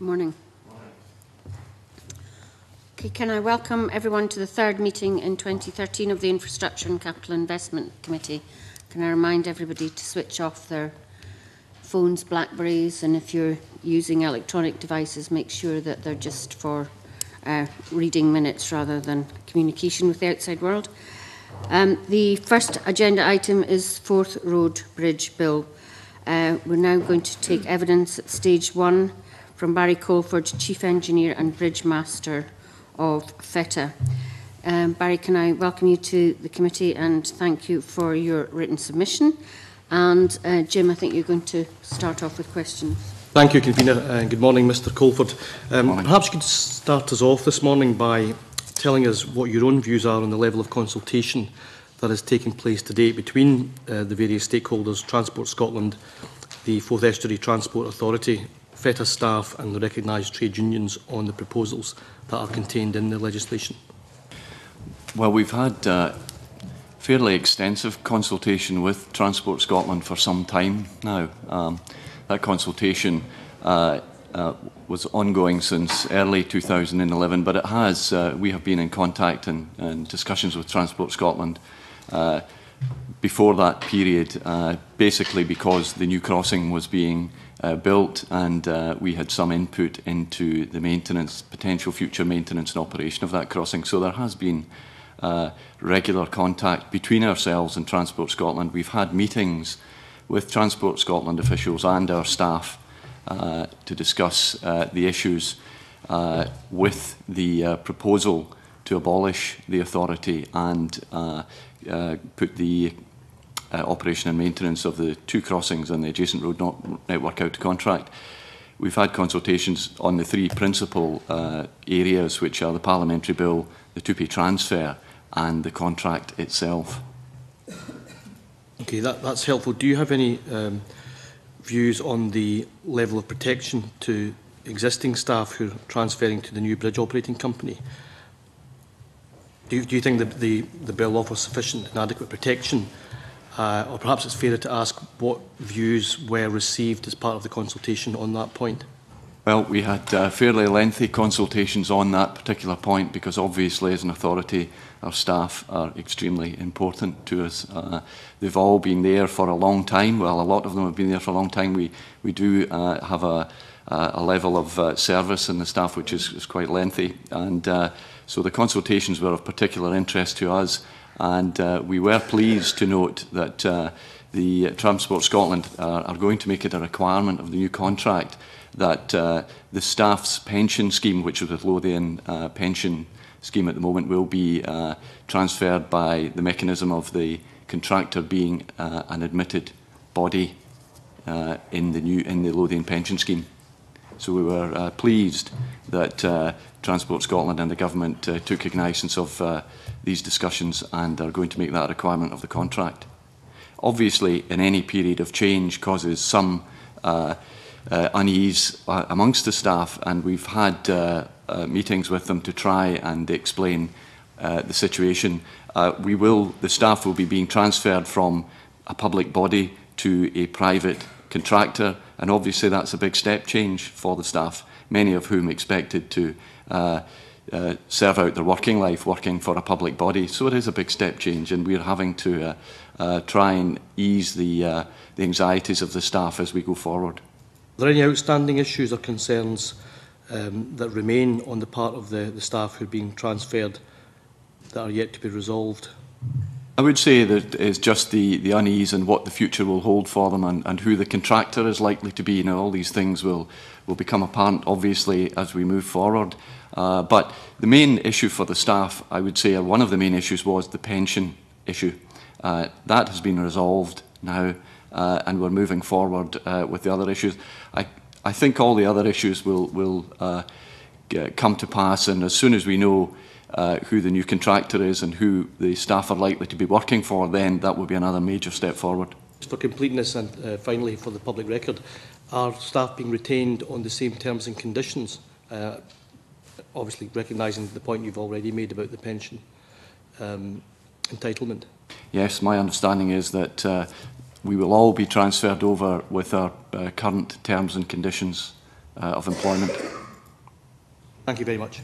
Good morning. Okay, can I welcome everyone to the third meeting in 2013 of the Infrastructure and Capital Investment Committee. Can I remind everybody to switch off their phones, Blackberries, and if you're using electronic devices, make sure that they're just for reading minutes rather than communication with the outside world. The first agenda item is Forth Road Bridge Bill. We're now going to take evidence at stage 1 from Barry Colford, Chief Engineer and Bridge Master of FETA. Barry, can I welcome you to the committee and thank you for your written submission. And Jim, I think you're going to start off with questions. Thank you, Convener, and good morning, Mr Colford. Perhaps you could start us off this morning by telling us what your own views are on the level of consultation that is taking place to date between the various stakeholders, Transport Scotland, the Forth Estuary Transport Authority, FETA staff and the recognised trade unions on the proposals that are contained in the legislation. Well, we've had fairly extensive consultation with Transport Scotland for some time now. That consultation was ongoing since early 2011, but it has, we have been in contact and discussions with Transport Scotland before that period, basically because the new crossing was being built and we had some input into the maintenance, potential future maintenance and operation of that crossing. So there has been regular contact between ourselves and Transport Scotland. We've had meetings with Transport Scotland officials and our staff to discuss the issues with the proposal to abolish the authority and put the operation and maintenance of the two crossings and the adjacent road network out to contract. We've had consultations on the three principal areas, which are the Parliamentary Bill, the two-pay transfer and the contract itself. Okay, that's helpful. Do you have any views on the level of protection to existing staff who are transferring to the new bridge operating company? Do you think that the bill offers sufficient and adequate protection? Or perhaps it's fairer to ask what views were received as part of the consultation on that point? Well, we had fairly lengthy consultations on that particular point because obviously as an authority our staff are extremely important to us. They've all been there for a long time. Well, a lot of them have been there for a long time. We do have a level of service in the staff which is quite lengthy, and so the consultations were of particular interest to us, and we were pleased to note that the Transport Scotland are going to make it a requirement of the new contract that the staff's pension scheme, which is with Lothian pension scheme at the moment, will be transferred by the mechanism of the contractor being an admitted body in the Lothian pension scheme. So we were pleased that Transport Scotland and the government took cognizance of these discussions and are going to make that a requirement of the contract. Obviously, in any period of change causes some unease amongst the staff, and we've had meetings with them to try and explain the situation. The staff will be being transferred from a public body to a private contractor, and obviously that's a big step change for the staff, many of whom expected to serve out their working life working for a public body. So it is a big step change, and we're having to try and ease the anxieties of the staff as we go forward. Are there any outstanding issues or concerns that remain on the part of the staff who are being transferred that are yet to be resolved? I would say that it's just the unease and what the future will hold for them, and who the contractor is likely to be. You know, all these things will become apparent, obviously, as we move forward. But the main issue for the staff, I would say, or one of the main issues, was the pension issue. That has been resolved now, and we're moving forward with the other issues. I think all the other issues will come to pass, and as soon as we know who the new contractor is and who the staff are likely to be working for, then that will be another major step forward. For completeness and finally for the public record, are staff being retained on the same terms and conditions? Obviously recognising the point you've already made about the pension entitlement. Yes, my understanding is that we will all be transferred over with our current terms and conditions of employment. Thank you very much.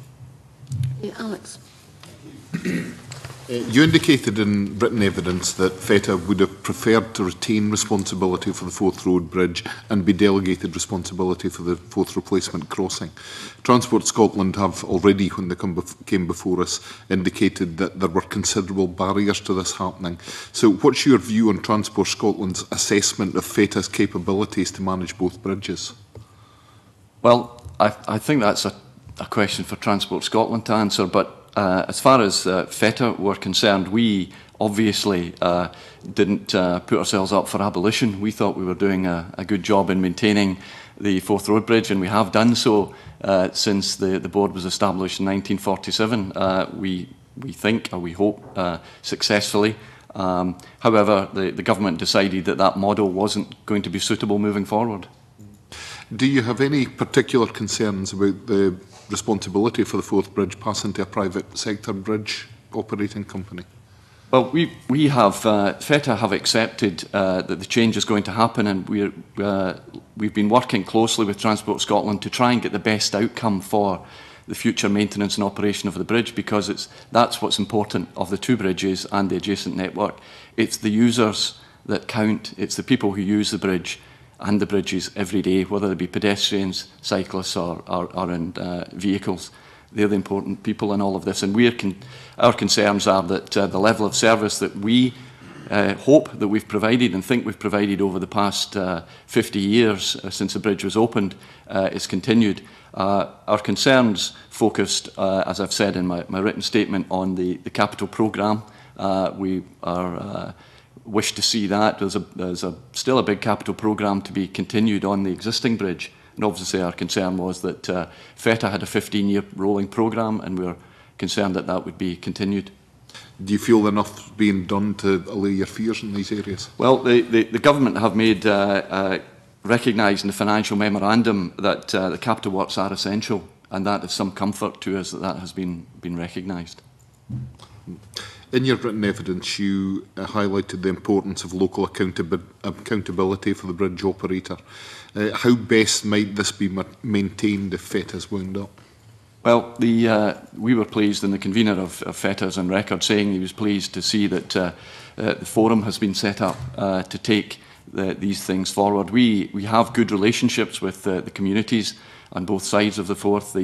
Yeah, Alex. You indicated in written evidence that FETA would have preferred to retain responsibility for the Forth Road Bridge and be delegated responsibility for the Forth Replacement Crossing. Transport Scotland have already, when they came before us, indicated that there were considerable barriers to this happening. So what's your view on Transport Scotland's assessment of FETA's capabilities to manage both bridges? Well, I think that's a question for Transport Scotland to answer, but as far as FETA were concerned, we obviously didn't put ourselves up for abolition. We thought we were doing a good job in maintaining the Forth Road Bridge, and we have done so since the board was established in 1947. We think, or we hope, successfully. However, the government decided that that model wasn't going to be suitable moving forward. Do you have any particular concerns about the responsibility for the Forth Bridge passing to a private sector bridge operating company? Well, we have, FETA have accepted that the change is going to happen, and we've been working closely with Transport Scotland to try and get the best outcome for the future maintenance and operation of the bridge, because that's what's important of the two bridges and the adjacent network. It's the users that count. It's the people who use the bridge and the bridges every day, whether they be pedestrians, cyclists or in vehicles. They're the important people in all of this. And our concerns are that the level of service that we hope that we've provided and think we've provided over the past 50 years since the bridge was opened is continued. Our concerns focused, as I've said in my written statement, on the capital programme. We are wish to see that. There's still a big capital programme to be continued on the existing bridge. And obviously our concern was that FETA had a 15-year rolling programme, and we were concerned that that would be continued. Do you feel enough being done to allay your fears in these areas? Well, the government have made, recognised in the financial memorandum that the capital works are essential, and that is some comfort to us that has been recognised. In your written evidence, you highlighted the importance of local accountability for the bridge operator. How best might this be maintained if FETA's wound up? Well, we were pleased, and the convener of FETA's on record saying he was pleased to see that the forum has been set up to take these things forward. We have good relationships with the communities on both sides of the Forth.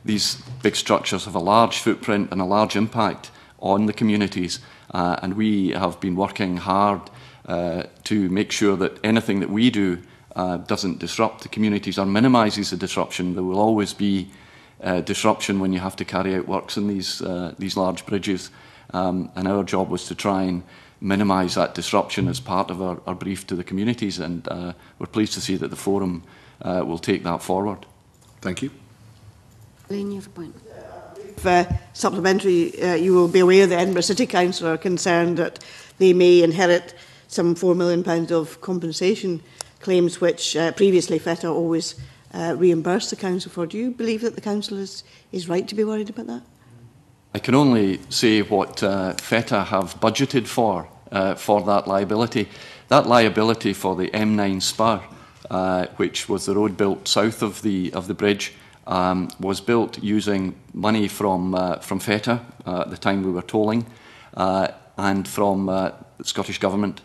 These big structures have a large footprint and a large impact on the communities, and we have been working hard to make sure that anything that we do doesn't disrupt the communities or minimises the disruption. There will always be disruption when you have to carry out works in these large bridges, and our job was to try and minimise that disruption as part of our brief to the communities, and we're pleased to see that the forum will take that forward. Thank you. Elaine, you have a point. Supplementary, you will be aware that Edinburgh City Council are concerned that they may inherit some £4 million of compensation claims, which previously FETA always reimbursed the council for. Do you believe that the council is right to be worried about that? I can only say what FETA have budgeted for that liability. That liability for the M9 spur, which was the road built south of the bridge, was built using money from FETA at the time we were tolling, and from the Scottish Government.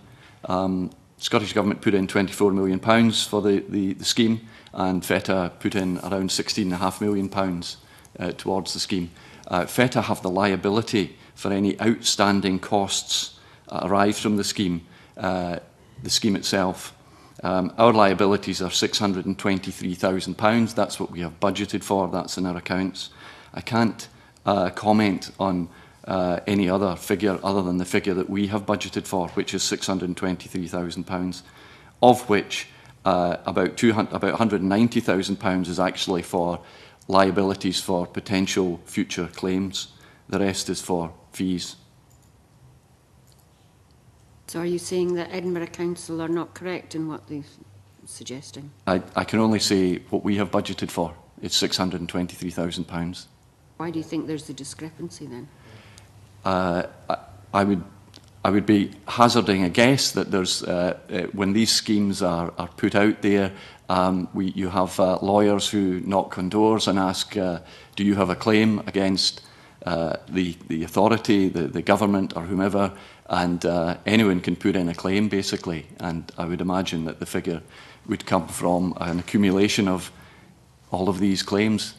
Scottish Government put in £24 million for the scheme, and FETA put in around £16.5 million towards the scheme. FETA have the liability for any outstanding costs arise from the scheme itself. Our liabilities are £623,000. That's what we have budgeted for. That's in our accounts. I can't comment on any other figure other than the figure that we have budgeted for, which is £623,000, of which about £190,000 is actually for liabilities for potential future claims. The rest is for fees. So are you saying that Edinburgh Council are not correct in what they're suggesting? I can only say what we have budgeted for. It's £623,000. Why do you think there's a discrepancy then? I would be hazarding a guess that there's when these schemes are put out there, You have lawyers who knock on doors and ask, do you have a claim against the authority, the government or whomever? And anyone can put in a claim, basically. And I would imagine that the figure would come from an accumulation of all of these claims.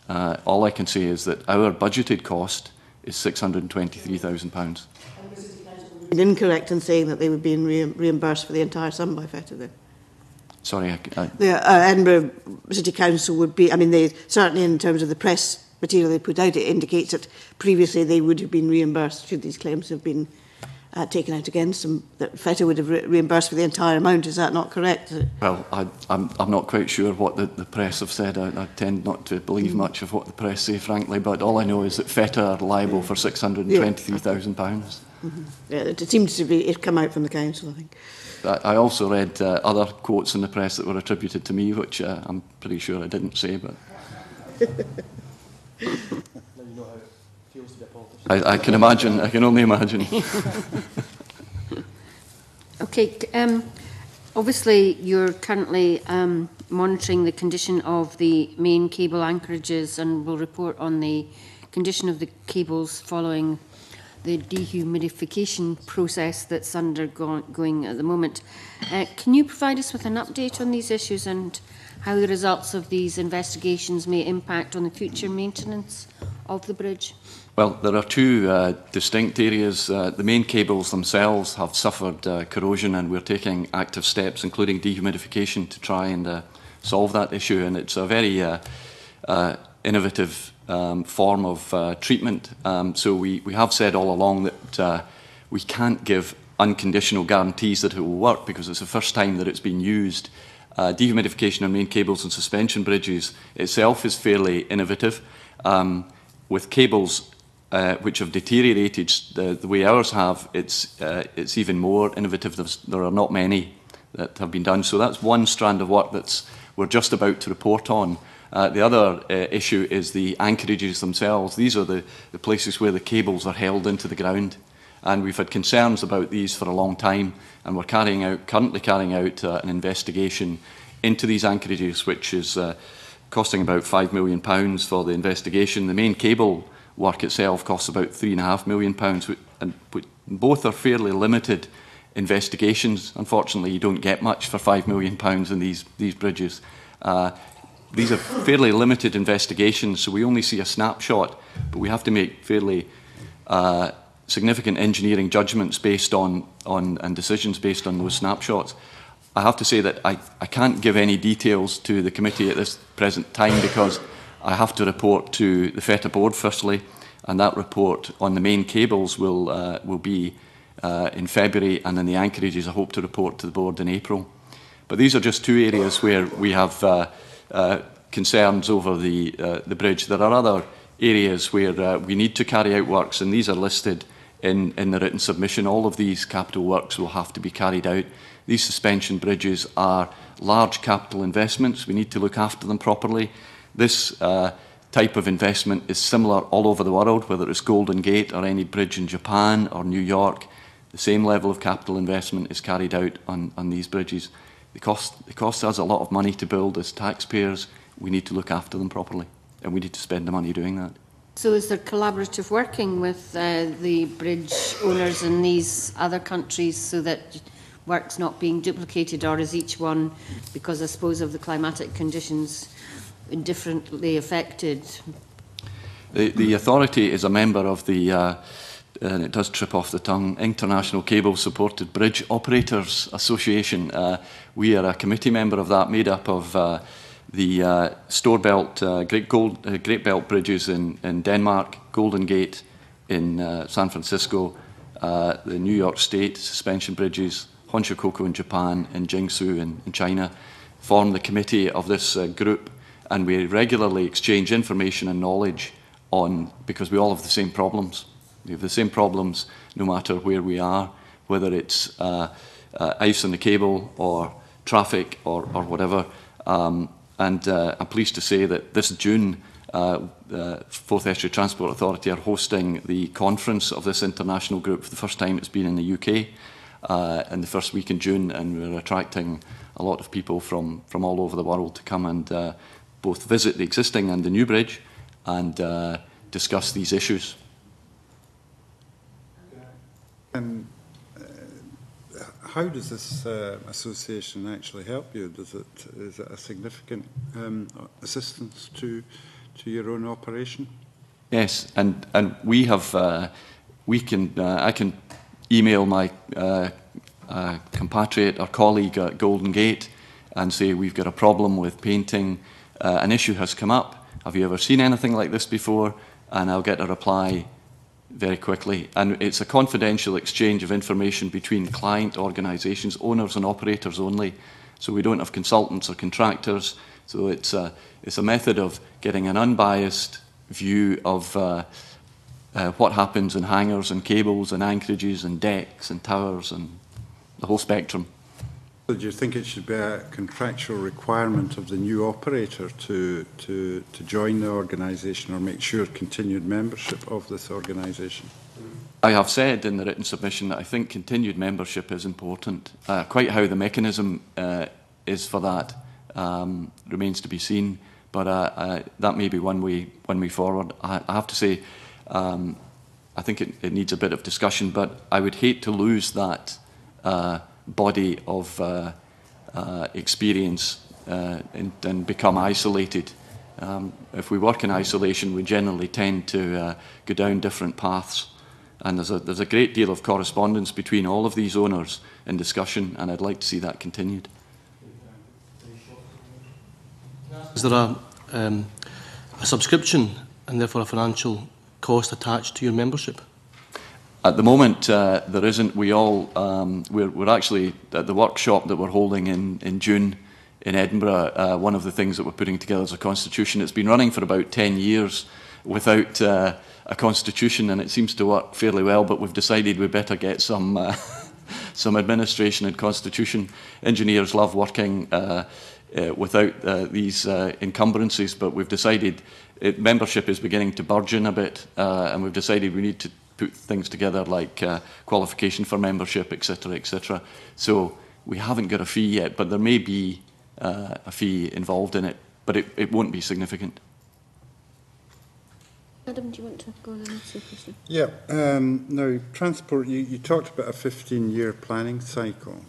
All I can say is that our budgeted cost is £623,000. Incorrect in saying that they were being reimbursed for the entire sum by FETA then? Sorry, The Edinburgh City Council would be, I mean, they certainly in terms of the press material they put out, it indicates that previously they would have been reimbursed should these claims have been taken out against them, that FETA would have reimbursed for the entire amount. Is that not correct? Well, I'm not quite sure what the press have said. I tend not to believe much of what the press say, frankly, but all I know is that FETA are liable for £623,000. Mm-hmm. Yeah, it seems to be, it come out from the council, I think. I also read other quotes in the press that were attributed to me, which I'm pretty sure I didn't say, but... I can imagine, I can only imagine. Okay, obviously you're currently monitoring the condition of the main cable anchorages and will report on the condition of the cables following the dehumidification process that's undergoing at the moment. Can you provide us with an update on these issues and how the results of these investigations may impact on the future maintenance of the bridge? Well, there are two distinct areas. The main cables themselves have suffered corrosion, and we're taking active steps, including dehumidification, to try and solve that issue. And it's a very innovative form of treatment. So we have said all along that we can't give unconditional guarantees that it will work because it's the first time that it's been used. Dehumidification on main cables and suspension bridges itself is fairly innovative. With cables which have deteriorated the way ours have, it's even more innovative. There are not many that have been done. So that's one strand of work that we're just about to report on. The other issue is the anchorages themselves. These are the places where the cables are held into the ground. And we've had concerns about these for a long time, and we're currently carrying out an investigation into these anchorages, which is costing about £5 million for the investigation. The main cable work itself costs about £3.5 million, and both are fairly limited investigations. Unfortunately, you don't get much for £5 million in these bridges. These are fairly limited investigations, so we only see a snapshot, but we have to make fairly significant engineering judgments based on and decisions based on those snapshots. I have to say that I can't give any details to the committee at this present time because I have to report to the FETA board firstly, and that report on the main cables will be in February, and then the anchorages I hope to report to the board in April. But these are just two areas where we have concerns over the bridge. There are other areas where we need to carry out works, and these are listed in the written submission. All of these capital works will have to be carried out. These suspension bridges are large capital investments. We need to look after them properly. This type of investment is similar all over the world, whether it's Golden Gate or any bridge in Japan or New York. The same level of capital investment is carried out on these bridges. It costs us a lot of money to build as taxpayers. We need to look after them properly, and we need to spend the money doing that. So is there collaborative working with the bridge owners in these other countries so that work's not being duplicated, or is each one, because I suppose of the climatic conditions, differently affected? The authority is a member of the, and it does trip off the tongue, International Cable Supported Bridge Operators Association. We are a committee member of that, made up of the Storebelt, Great Belt bridges in Denmark, Golden Gate in San Francisco, the New York State suspension bridges, Honshokoku in Japan, and Jiangsu in China, form the committee of this group, and we regularly exchange information and knowledge because we all have the same problems. We have the same problems no matter where we are, whether it's ice on the cable or traffic or whatever. And I'm pleased to say that this June, Forth Estuary Transport Authority are hosting the conference of this international group for the first time it's been in the UK. in the first week in June, and we're attracting a lot of people from all over the world to come and both visit the existing and the new bridge and discuss these issues. And how does this association actually help you? Is it a significant assistance to your own operation? Yes, and we have I can email my compatriot or colleague at Golden Gate and say we've got a problem with painting. An issue has come up. Have you ever seen anything like this before? And I'll get a reply very quickly. And it's a confidential exchange of information between client organisations, owners and operators only. So we don't have consultants or contractors. So it's a method of getting an unbiased view of what happens in hangars and cables and anchorages and decks and towers and the whole spectrum. So do you think it should be a contractual requirement of the new operator to join the organisation or make sure continued membership of this organisation? I have said in the written submission that I think continued membership is important. Quite how the mechanism is for that remains to be seen, but that may be one way forward. I have to say, I think it needs a bit of discussion, but I would hate to lose that body of experience and become isolated. If we work in isolation, we generally tend to go down different paths. And there's a great deal of correspondence between all of these owners in discussion, and I'd like to see that continued. Is there a subscription and therefore a financial cost attached to your membership? At the moment, there isn't. We're actually at the workshop that we're holding in June in Edinburgh. One of the things that we're putting together is a constitution. It's been running for about 10 years without a constitution, and it seems to work fairly well. But we've decided we better get some administration and constitution. Engineers love working without these encumbrances, but we've decided membership is beginning to burgeon a bit, and we've decided we need to put things together like qualification for membership, etc., etc. So we haven't got a fee yet, but there may be a fee involved in it, but it won't be significant. Adam, do you want to go on and say a question? Yeah. Now, transport, you talked about a 15-year planning cycle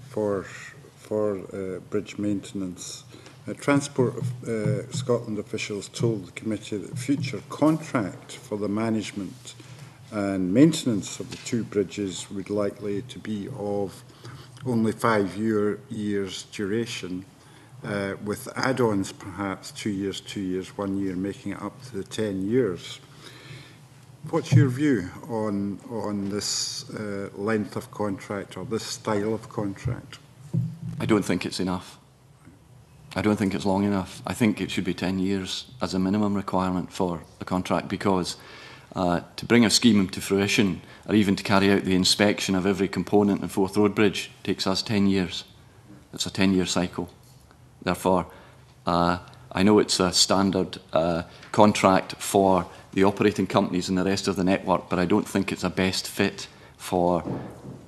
for bridge maintenance. Transport Scotland officials told the committee that the future contract for the management and maintenance of the two bridges would likely to be of only 5 years duration, with add-ons perhaps 2 years, 1 year, making it up to the 10 years. What's your view on this length of contract or this style of contract? I don't think it's enough. I don't think it's long enough. I think it should be 10 years as a minimum requirement for a contract, because to bring a scheme to fruition or even to carry out the inspection of every component in Forth Road Bridge takes us 10 years. It's a 10-year cycle. Therefore, I know it's a standard contract for the operating companies and the rest of the network, but I don't think it's a best fit for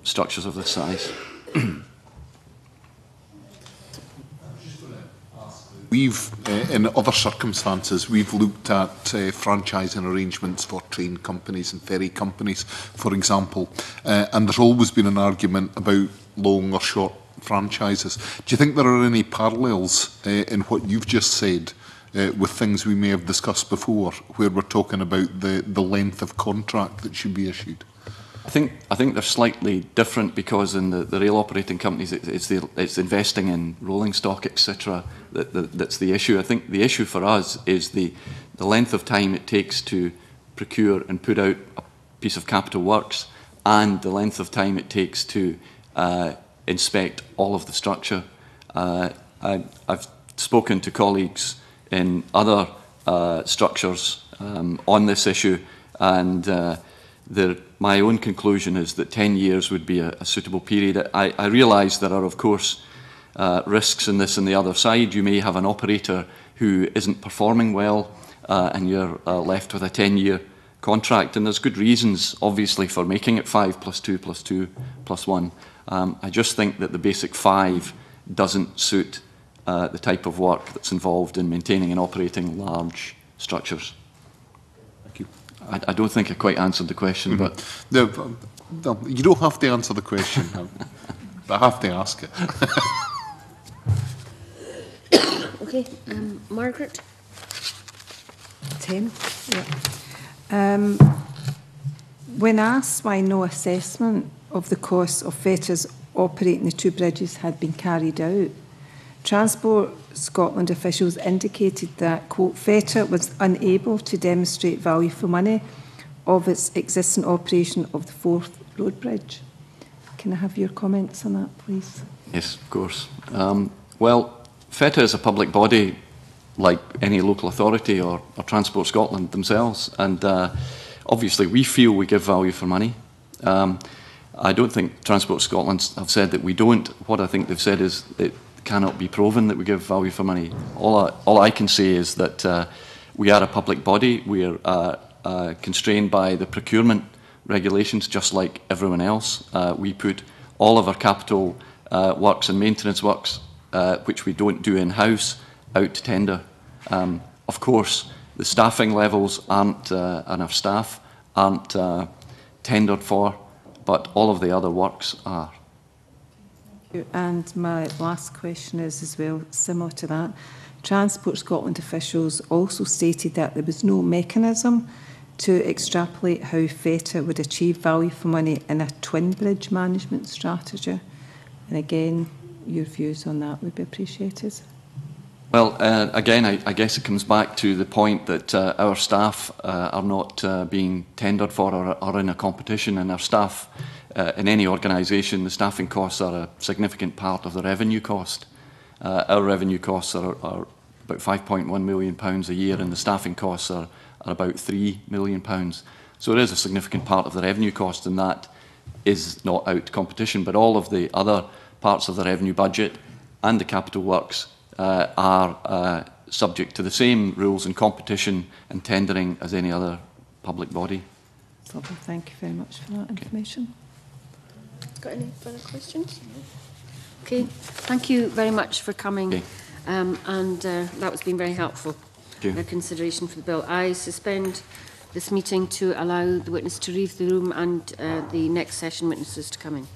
structures of this size. We've, in other circumstances, we've looked at franchising arrangements for train companies and ferry companies, for example, and there's always been an argument about long or short franchises. Do you think there are any parallels in what you've just said with things we may have discussed before, where we're talking about the length of contract that should be issued? I think they're slightly different, because in the rail operating companies, it's investing in rolling stock, etc. That's the issue. I think the issue for us is the length of time it takes to procure and put out a piece of capital works, and the length of time it takes to inspect all of the structure. I've spoken to colleagues in other structures on this issue, and my own conclusion is that 10 years would be a suitable period. I realise there are, of course, risks in this on the other side. You may have an operator who isn't performing well, and you're left with a 10-year contract, and there's good reasons, obviously, for making it 5 plus 2 plus 2 plus 1. I just think that the basic 5 doesn't suit the type of work that's involved in maintaining and operating large structures. Thank you. I don't think I quite answered the question, but... No, you don't have to answer the question, but I have to ask it. Okay, Margaret? 10. Yeah. When asked why no assessment of the costs of FETA's operating the 2 bridges had been carried out, Transport Scotland officials indicated that, quote, FETA was unable to demonstrate value for money of its existing operation of the Forth Road Bridge. Can I have your comments on that, please? Yes, of course. Well, FETA is a public body like any local authority or Transport Scotland themselves, and obviously we feel we give value for money. I don't think Transport Scotland have said that we don't. What I think they've said is it cannot be proven that we give value for money. All I can say is that we are a public body. We are constrained by the procurement regulations just like everyone else. We put all of our capital works and maintenance works, which we don't do in-house, out to tender. Of course, the staffing levels aren't, and our staff aren't tendered for, but all of the other works are. And my last question is as well, similar to that. Transport Scotland officials also stated that there was no mechanism to extrapolate how FETA would achieve value for money in a twin bridge management strategy. And again, your views on that would be appreciated. Well, again, I guess it comes back to the point that our staff are not being tendered for or in a competition, and our staff, in any organisation, the staffing costs are a significant part of the revenue cost. Our revenue costs are about £5.1 million a year, and the staffing costs are about £3 million. So it is a significant part of the revenue cost, and that is not out to competition. But all of the other parts of the revenue budget and the capital works are subject to the same rules in competition and tendering as any other public body. Lovely. Thank you very much for that information. Got any further questions? Okay, thank you very much for coming, Okay. and that has been very helpful. Consideration for the bill. I suspend this meeting to allow the witness to leave the room and the next session witnesses to come in.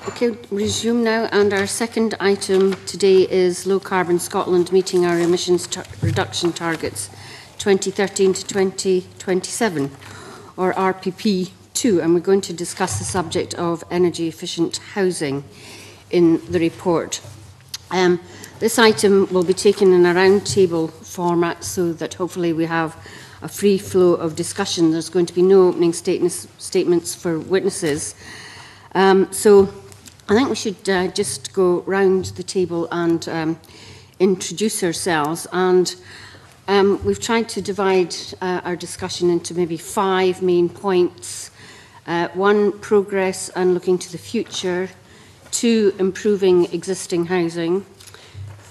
Okay, resume now, and our second item today is Low Carbon Scotland meeting our emissions reduction targets 2013 to 2027, or RPP2, and we're going to discuss the subject of energy efficient housing in the report. This item will be taken in a round table format so that hopefully we have a free flow of discussion. There's going to be no opening statements for witnesses. So I think we should just go round the table and introduce ourselves. And we've tried to divide our discussion into maybe 5 main points. 1, progress and looking to the future. 2, improving existing housing.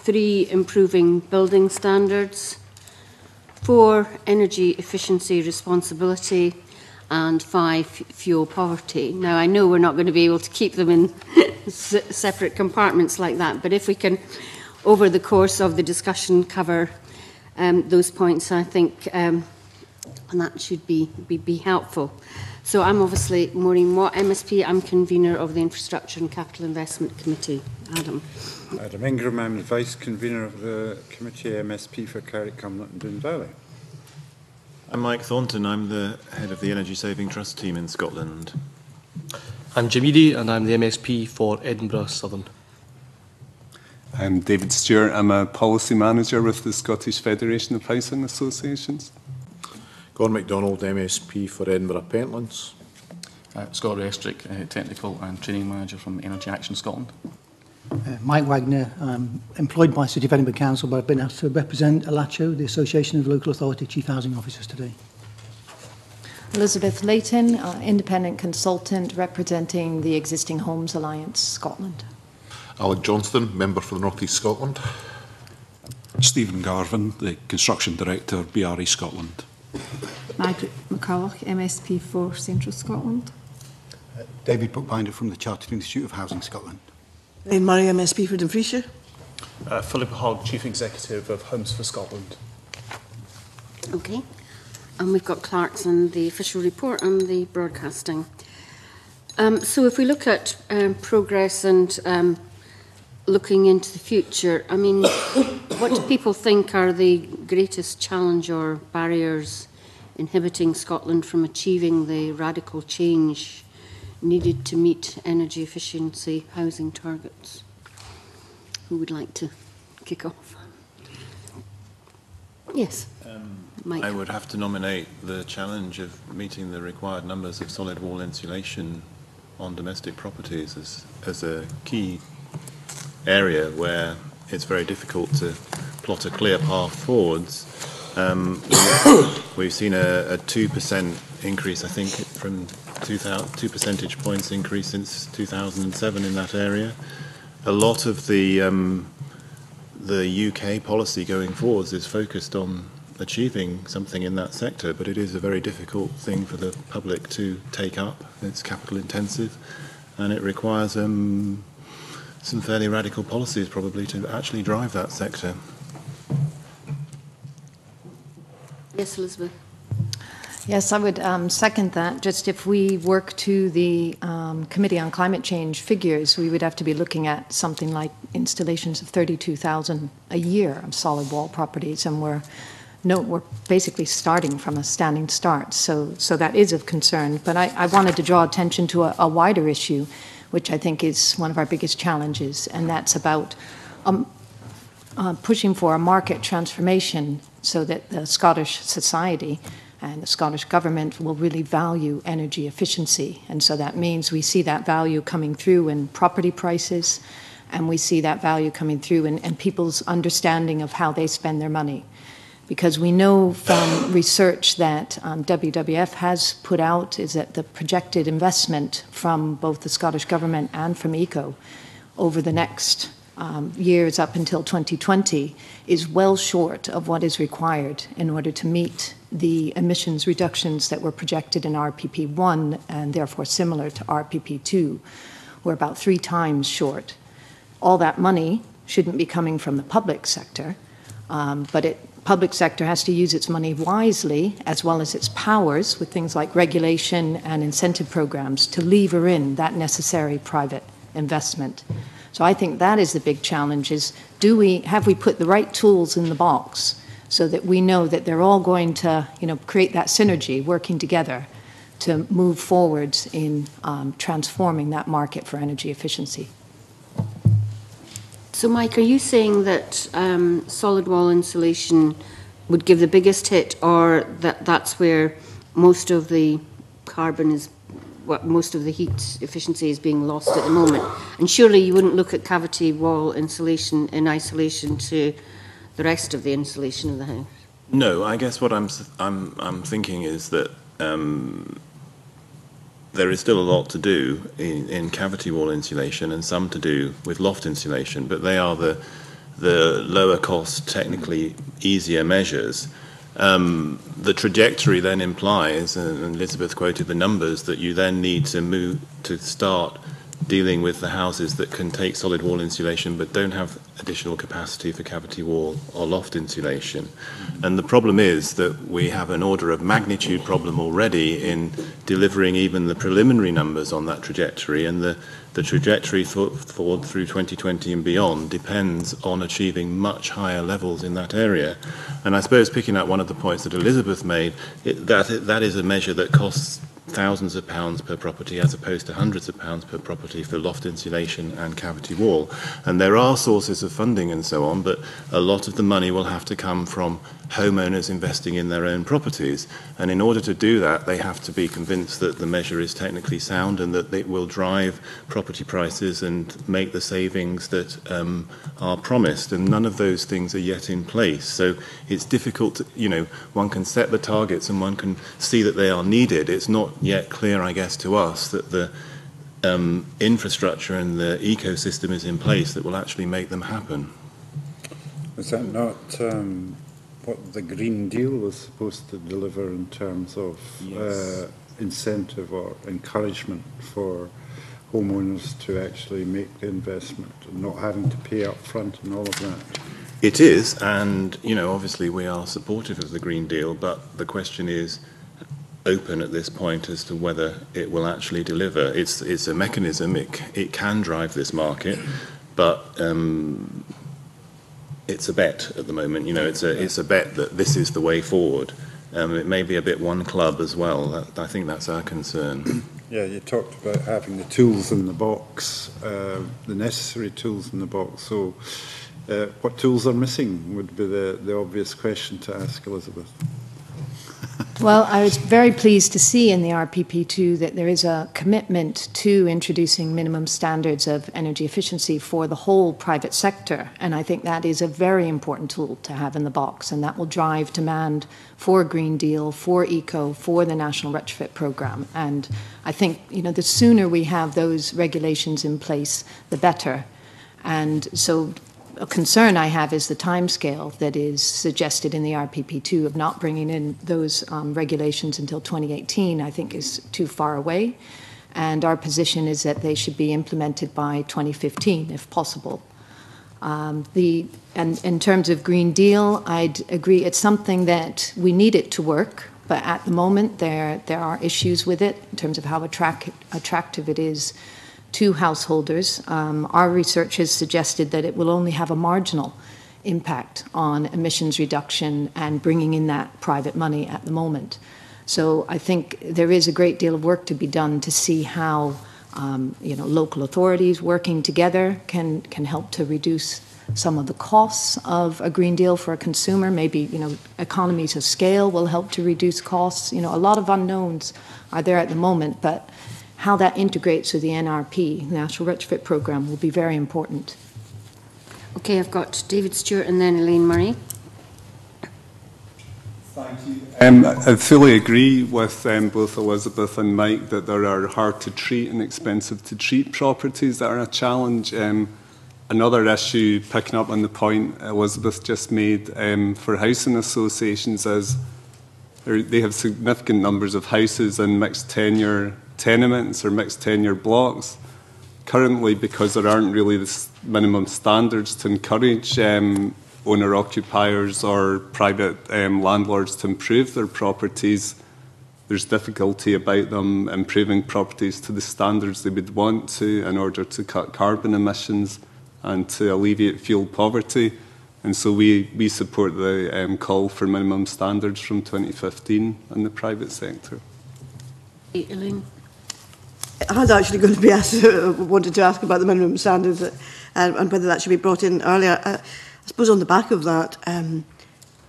3, improving building standards. 4, energy efficiency responsibility. And 5, fuel poverty. Now, I know we're not going to be able to keep them in separate compartments like that, but if we can, over the course of the discussion, cover those points, I think and that should be helpful. So I'm obviously Maureen Watt, MSP. I'm convener of the Infrastructure and Capital Investment Committee. Adam. Adam Ingram, I'm the Vice Convener of the Committee MSP for Carrick, Cumnock and Doon Valley. I'm Mike Thornton. I'm the head of the Energy Saving Trust team in Scotland. I'm Jim Eady, and I'm the MSP for Edinburgh Southern. I'm David Stewart. I'm a policy manager with the Scottish Federation of Housing Associations. Gordon MacDonald, MSP for Edinburgh Pentlands. Scott Restrick, Technical and Training Manager from Energy Action Scotland. Mike Wagner, I'm employed by City of Edinburgh Council, but I've been asked to represent ALACHO, the Association of Local Authority Chief Housing Officers today. Elizabeth Layton, independent consultant representing the Existing Homes Alliance Scotland. Alec Johnston, member for the North East Scotland. Stephen Garvin, the Construction Director, BRE Scotland. Margaret McCulloch, MSP for Central Scotland. David Bookbinder from the Chartered Institute of Housing Scotland. Lane Murray, MSP for Dumfriesshire. Philip Hogg, Chief Executive of Homes for Scotland. Okay. And we've got Clarkson, the official report on the broadcasting. So if we look at progress and looking into the future, I mean, what do people think are the greatest challenge or barriers inhibiting Scotland from achieving the radical change needed to meet energy efficiency housing targets? Who would like to kick off? Yes. Mike. I would have to nominate the challenge of meeting the required numbers of solid wall insulation on domestic properties as a key area where it's very difficult to plot a clear path forwards. We've seen a 2% increase, I think, from 2 percentage points increase since 2007 in that area. A lot of the UK policy going forwards is focused on achieving something in that sector, but it is a very difficult thing for the public to take up. It's capital intensive, and it requires some fairly radical policies probably to actually drive that sector. Yes, Elizabeth. Yes, I would second that. Just if we work to the Committee on Climate Change figures, we would have to be looking at something like installations of 32,000 a year of solid wall properties, and we're basically starting from a standing start. So that is of concern. But I wanted to draw attention to a wider issue, which I think is one of our biggest challenges, and that's about pushing for a market transformation so that the Scottish society and the Scottish Government will really value energy efficiency. And so that means we see that value coming through in property prices, and we see that value coming through in people's understanding of how they spend their money. Because we know from research that WWF has put out is that the projected investment from both the Scottish Government and from ECO over the next years up until 2020 is well short of what is required in order to meet the emissions reductions that were projected in RPP1 and therefore similar to RPP2. We're about 3 times short. All that money shouldn't be coming from the public sector, but public sector has to use its money wisely as well as its powers with things like regulation and incentive programs to lever in that necessary private investment. So I think that is the big challenge, is have we put the right tools in the box so that we know that they're all going to, create that synergy, working together to move forwards in transforming that market for energy efficiency. So, Mike, are you saying that solid wall insulation would give the biggest hit, or that's where most of the carbon is, most of the heat efficiency is being lost at the moment? And surely you wouldn't look at cavity wall insulation in isolation to the rest of the insulation of the house? No, I guess what I'm thinking is that there is still a lot to do in cavity wall insulation and some to do with loft insulation, but they are the lower cost, technically easier measures. The trajectory then implies, and Elizabeth quoted the numbers, that you then need to start dealing with the houses that can take solid wall insulation but don't have additional capacity for cavity wall or loft insulation. And the problem is that we have an order of magnitude problem already in delivering even the preliminary numbers on that trajectory, and the trajectory forward through 2020 and beyond depends on achieving much higher levels in that area. And I suppose, picking up one of the points that Elizabeth made, that is a measure that costs thousands of pounds per property as opposed to hundreds of pounds per property for loft insulation and cavity wall. And there are sources of funding and so on, but a lot of the money will have to come from homeowners investing in their own properties. And in order to do that, they have to be convinced that the measure is technically sound and that it will drive property prices and make the savings that are promised. And none of those things are yet in place. So it's difficult to, one can set the targets and one can see that they are needed. It's not yet clear, I guess, to us that the infrastructure and the ecosystem is in place that will actually make them happen. Was that not what the Green Deal was supposed to deliver in terms of incentive or encouragement for homeowners to actually make the investment and not having to pay up front and all of that? It is, and obviously we are supportive of the Green Deal, but the question is open at this point as to whether it will actually deliver. It's a mechanism, it can drive this market, but it's a bet at the moment. It's a bet that this is the way forward. It may be a bit one club as well. I think that's our concern. Yeah, you talked about having the tools in the box, the necessary tools in the box. So what tools are missing would be the obvious question to ask Elizabeth. Well, I was very pleased to see in the RPP2 that there is a commitment to introducing minimum standards of energy efficiency for the whole private sector. And I think that is a very important tool to have in the box, and that will drive demand for Green Deal, for ECO, for the National Retrofit Programme. And I think, the sooner we have those regulations in place, the better. And so a concern I have is the timescale that is suggested in the RPP2 of not bringing in those regulations until 2018, I think is too far away. And our position is that they should be implemented by 2015, if possible. And in terms of Green Deal, I'd agree it's something that we need it to work, but at the moment there are issues with it in terms of how attractive it is to householders. Our research has suggested that it will only have a marginal impact on emissions reduction and bringing in that private money at the moment. So I think there is a great deal of work to be done to see how local authorities working together can help to reduce some of the costs of a Green Deal for a consumer. Maybe economies of scale will help to reduce costs. A lot of unknowns are there at the moment, but how that integrates with the NRP, National Retrofit Programme, will be very important. Okay, I've got David Stewart and then Elaine Murray. Thank you. I fully agree with both Elizabeth and Mike that there are hard to treat and expensive to treat properties that are a challenge. Another issue, picking up on the point Elizabeth just made, for housing associations is they have significant numbers of houses in mixed tenure tenements or mixed tenure blocks. Currently, because there aren't really the minimum standards to encourage owner-occupiers or private landlords to improve their properties, there's difficulty about them improving properties to the standards they would want to in order to cut carbon emissions and to alleviate fuel poverty. And so we support the call for minimum standards from 2015 in the private sector. Elaine. I was actually going to be asked, wanted to ask about the minimum standards and whether that should be brought in earlier. I suppose on the back of that,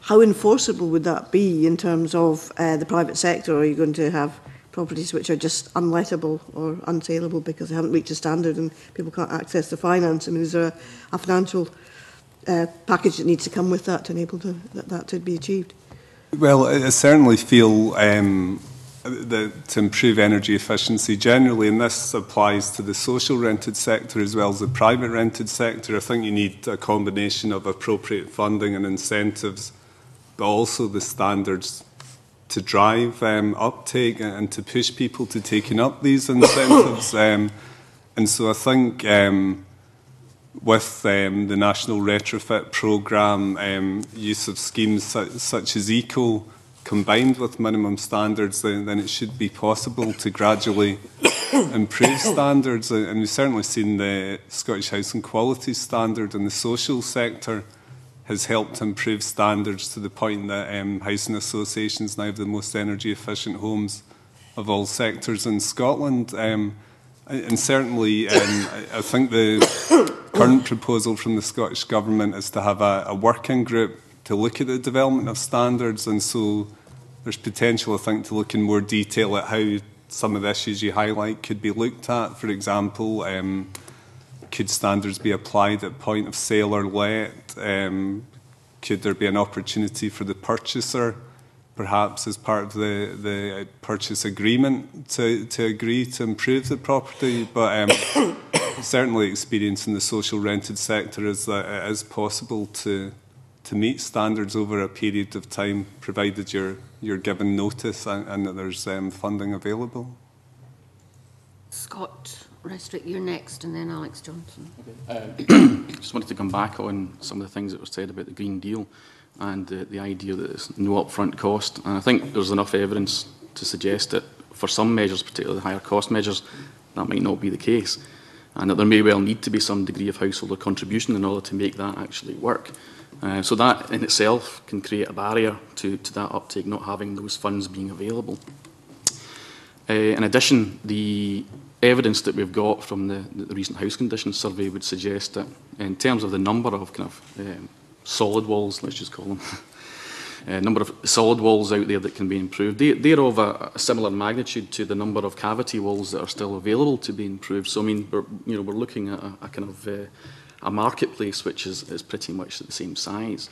how enforceable would that be in terms of the private sector? Are you going to have properties which are just unlettable or unsaleable because they haven't reached a standard and people can't access the finance? I mean, is there a financial package that needs to come with that to enable that to be achieved? Well, I certainly feel that to improve energy efficiency generally, and this applies to the social rented sector as well as the private rented sector, I think you need a combination of appropriate funding and incentives, but also the standards to drive uptake and to push people to taking up these incentives. And so I think with the National Retrofit Programme, use of schemes such as ECO combined with minimum standards, then it should be possible to gradually improve standards. And we've certainly seen the Scottish Housing Quality Standard in the social sector has helped improve standards to the point that housing associations now have the most energy efficient homes of all sectors in Scotland. And certainly I think the current proposal from the Scottish Government is to have a working group to look at the development of standards, and so there's potential, I think, to look in more detail at how some of the issues you highlight could be looked at. For example, could standards be applied at point of sale or let? Could there be an opportunity for the purchaser, perhaps as part of the purchase agreement, to agree to improve the property? But certainly experience in the social rented sector is that it is possible to meet standards over a period of time, provided you're given notice and that there's funding available. Scott Restrick, you're next, and then Alex Johnson. Just wanted to come back on some of the things that were said about the Green Deal and the idea that there's no upfront cost. And I think there's enough evidence to suggest that for some measures, particularly the higher cost measures, that might not be the case, and that there may well need to be some degree of householder contribution in order to make that actually work. So that in itself can create a barrier to that uptake, not having those funds being available. In addition, the evidence that we've got from the recent house conditions survey would suggest that in terms of the number of kind of solid walls, let's just call them, number of solid walls out there that can be improved, they're of a similar magnitude to the number of cavity walls that are still available to be improved. So I mean, we're looking at a kind of a marketplace which is pretty much the same size.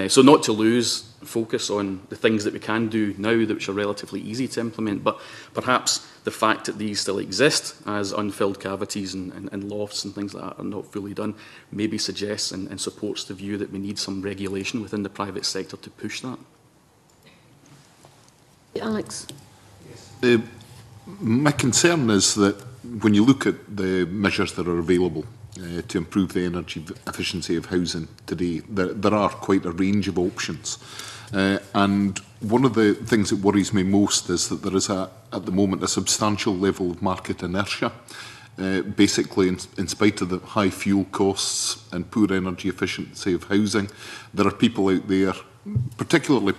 So not to lose focus on the things that we can do now which are relatively easy to implement, but perhaps the fact that these still exist as unfilled cavities and lofts and things like that are not fully done maybe suggests and supports the view that we need some regulation within the private sector to push that. Alex. My concern is that when you look at the measures that are available to improve the energy efficiency of housing today, there are quite a range of options. And one of the things that worries me most is that there is, at the moment, a substantial level of market inertia. Basically, in spite of the high fuel costs and poor energy efficiency of housing, there are people out there, particularly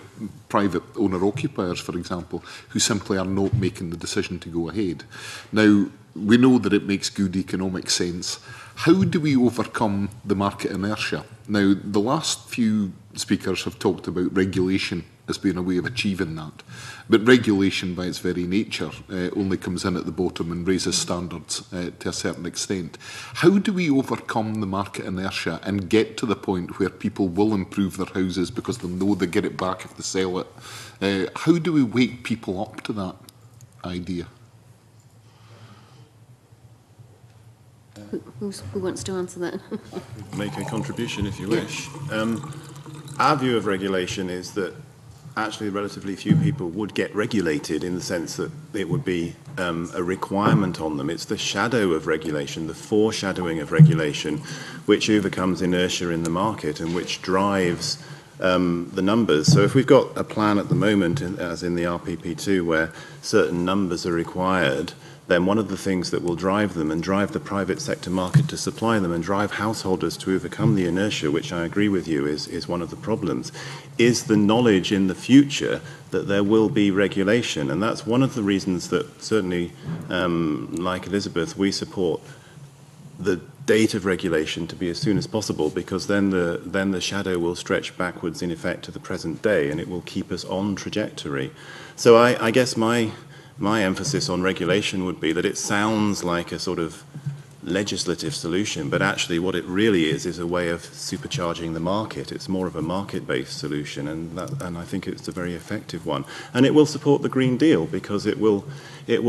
private owner-occupiers, for example, who simply are not making the decision to go ahead. Now, we know that it makes good economic sense. How do we overcome the market inertia? Now, the last few speakers have talked about regulation as being a way of achieving that. But regulation, by its very nature, only comes in at the bottom and raises standards to a certain extent. How do we overcome the market inertia and get to the point where people will improve their houses because they know they get it back if they sell it? How do we wake people up to that idea? Who wants to answer that? Make a contribution if you wish. Our view of regulation is that actually relatively few people would get regulated in the sense that it would be a requirement on them. It's the shadow of regulation, the foreshadowing of regulation, which overcomes inertia in the market and which drives the numbers. So if we've got a plan at the moment, as in the RPP2, where certain numbers are required, then one of the things that will drive them and drive the private sector market to supply them and drive householders to overcome the inertia, which I agree with you is one of the problems, is the knowledge in the future that there will be regulation. And that's one of the reasons that certainly, like Elizabeth, we support the date of regulation to be as soon as possible, because then the shadow will stretch backwards in effect to the present day, and it will keep us on trajectory. So I guess my emphasis on regulation would be that it sounds like a sort of legislative solution, but actually what it really is a way of supercharging the market. It's more of a market-based solution, and I think it's a very effective one. And it will support the Green Deal, because it will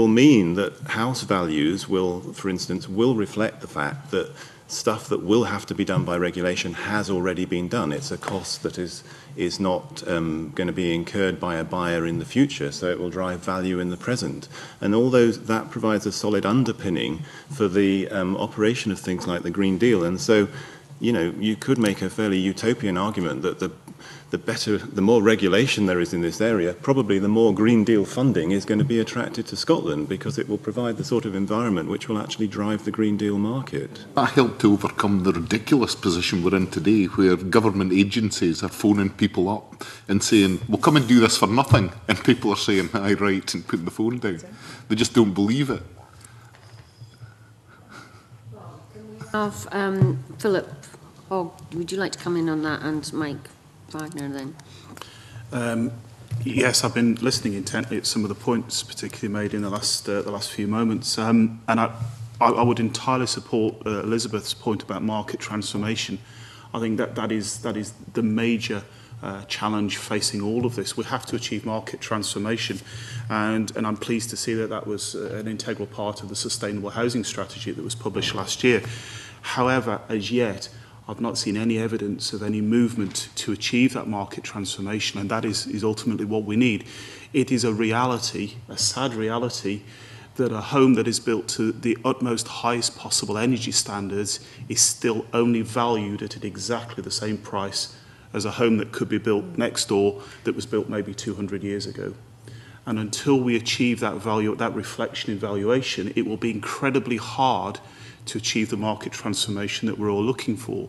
mean that house values will, for instance, will reflect the fact that stuff that will have to be done by regulation has already been done. It's a cost that is not going to be incurred by a buyer in the future, so it will drive value in the present. And all that provides a solid underpinning for the operation of things like the Green Deal. And so, you know, you could make a fairly utopian argument that the more regulation there is in this area, probably the more Green Deal funding is going to be attracted to Scotland, because it will provide the sort of environment which will actually drive the Green Deal market. That helped to overcome the ridiculous position we're in today, where government agencies are phoning people up and saying, we'll come and do this for nothing, and people are saying, aye, right, and putting the phone down. They just don't believe it. Of Philip Hogg, would you like to come in on that, and Mike Wagner then? Yes, I've been listening intently at some of the points particularly made in the last few moments, and I would entirely support Elizabeth's point about market transformation. I think that is the major challenge facing all of this. We have to achieve market transformation, and I'm pleased to see that was an integral part of the sustainable housing strategy that was published last year. However, as yet, I've not seen any evidence of any movement to achieve that market transformation, and that is ultimately what we need. It is a reality, a sad reality, that a home that is built to the utmost highest possible energy standards is still only valued at exactly the same price as a home that could be built next door that was built maybe 200 years ago. And until we achieve that value, that reflection in valuation, it will be incredibly hard to achieve the market transformation that we're all looking for.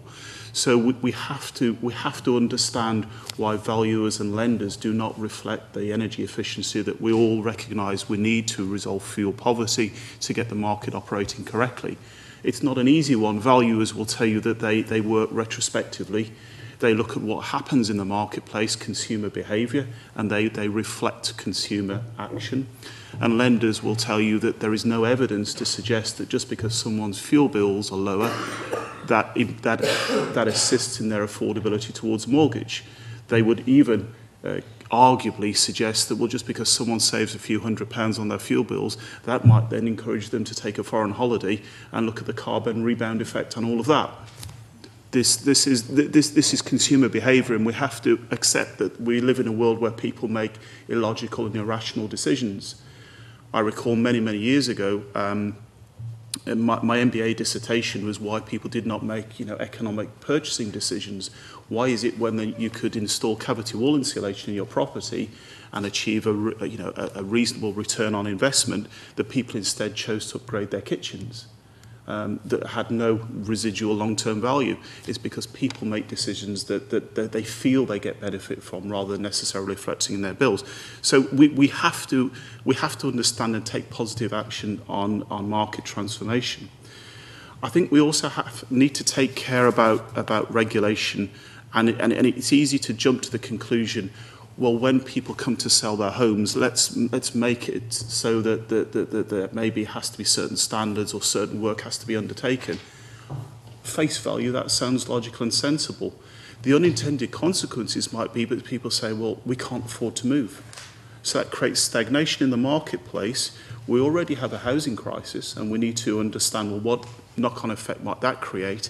So we have to understand why valuers and lenders do not reflect the energy efficiency that we all recognise we need to resolve fuel poverty, to get the market operating correctly. It's not an easy one. Valuers will tell you that they work retrospectively. They look at what happens in the marketplace, consumer behaviour, and they reflect consumer action. And lenders will tell you that there is no evidence to suggest that just because someone's fuel bills are lower, that assists in their affordability towards mortgage. They would even arguably suggest that, well, just because someone saves a few £100 on their fuel bills, that might then encourage them to take a foreign holiday and look at the carbon rebound effect on all of that. This is consumer behaviour, and we have to accept that we live in a world where people make illogical and irrational decisions. I recall many, many years ago, my MBA dissertation was why people did not make, economic purchasing decisions. Why is it when you could install cavity wall insulation in your property and achieve a reasonable return on investment, that people instead chose to upgrade their kitchens? That had no residual long-term value? Is because people make decisions that they feel they get benefit from, rather than necessarily reflecting in their bills. So we have to understand and take positive action on market transformation. I think we also need to take care about regulation, and it's easy to jump to the conclusion, well, when people come to sell their homes, let's make it so that there maybe has to be certain standards or certain work has to be undertaken. Face value, that sounds logical and sensible. The unintended consequences might be that people say, well, we can't afford to move. So that creates stagnation in the marketplace. We already have a housing crisis, and we need to understand, well, what knock-on effect might that create?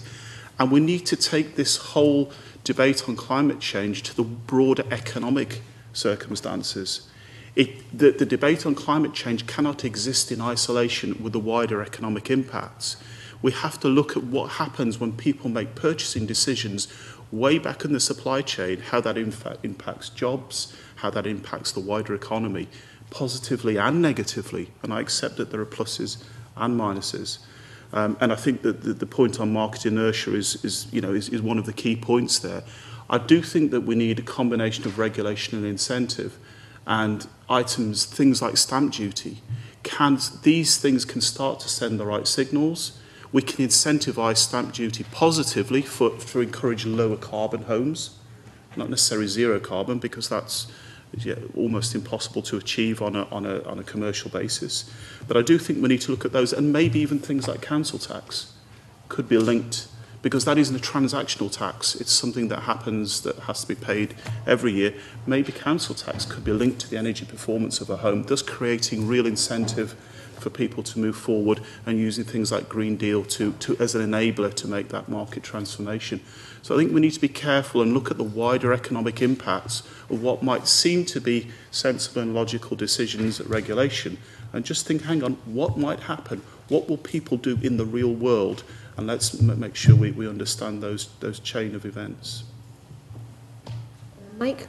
And we need to take this whole debate on climate change to the broader economic circumstances. The debate on climate change cannot exist in isolation with the wider economic impacts. We have to look at what happens when people make purchasing decisions way back in the supply chain, how that in fact impacts jobs, how that impacts the wider economy, positively and negatively. And I accept that there are pluses and minuses. And I think that the point on market inertia is one of the key points there. I do think that we need a combination of regulation and incentive, and things like stamp duty. These things can start to send the right signals. We can incentivise stamp duty positively to encourage lower carbon homes, not necessarily zero carbon, because that's almost impossible to achieve on a commercial basis. But I do think we need to look at those, and maybe even things like council tax could be linked, because that isn't a transactional tax. It's something that happens that has to be paid every year. Maybe council tax could be linked to the energy performance of a home, thus creating real incentive for people to move forward and using things like Green Deal as an enabler to make that market transformation. So I think we need to be careful and look at the wider economic impacts of what might seem to be sensible and logical decisions at regulation, and just think, hang on, what might happen? What will people do in the real world? And let's make sure we understand those chain of events. Mike?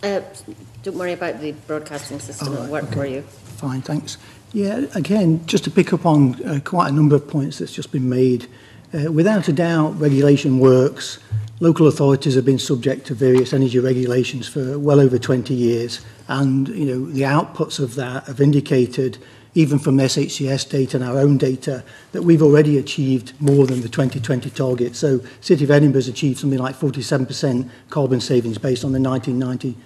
Don't worry about the broadcasting system. It'll work for you. Fine, thanks. Yeah, again, just to pick up on quite a number of points that's just been made. Without a doubt, regulation works. Local authorities have been subject to various energy regulations for well over 20 years. And, the outputs of that have indicated, even from SHCS data and our own data, that we've already achieved more than the 2020 target. So City of Edinburgh has achieved something like 47% carbon savings based on the 1990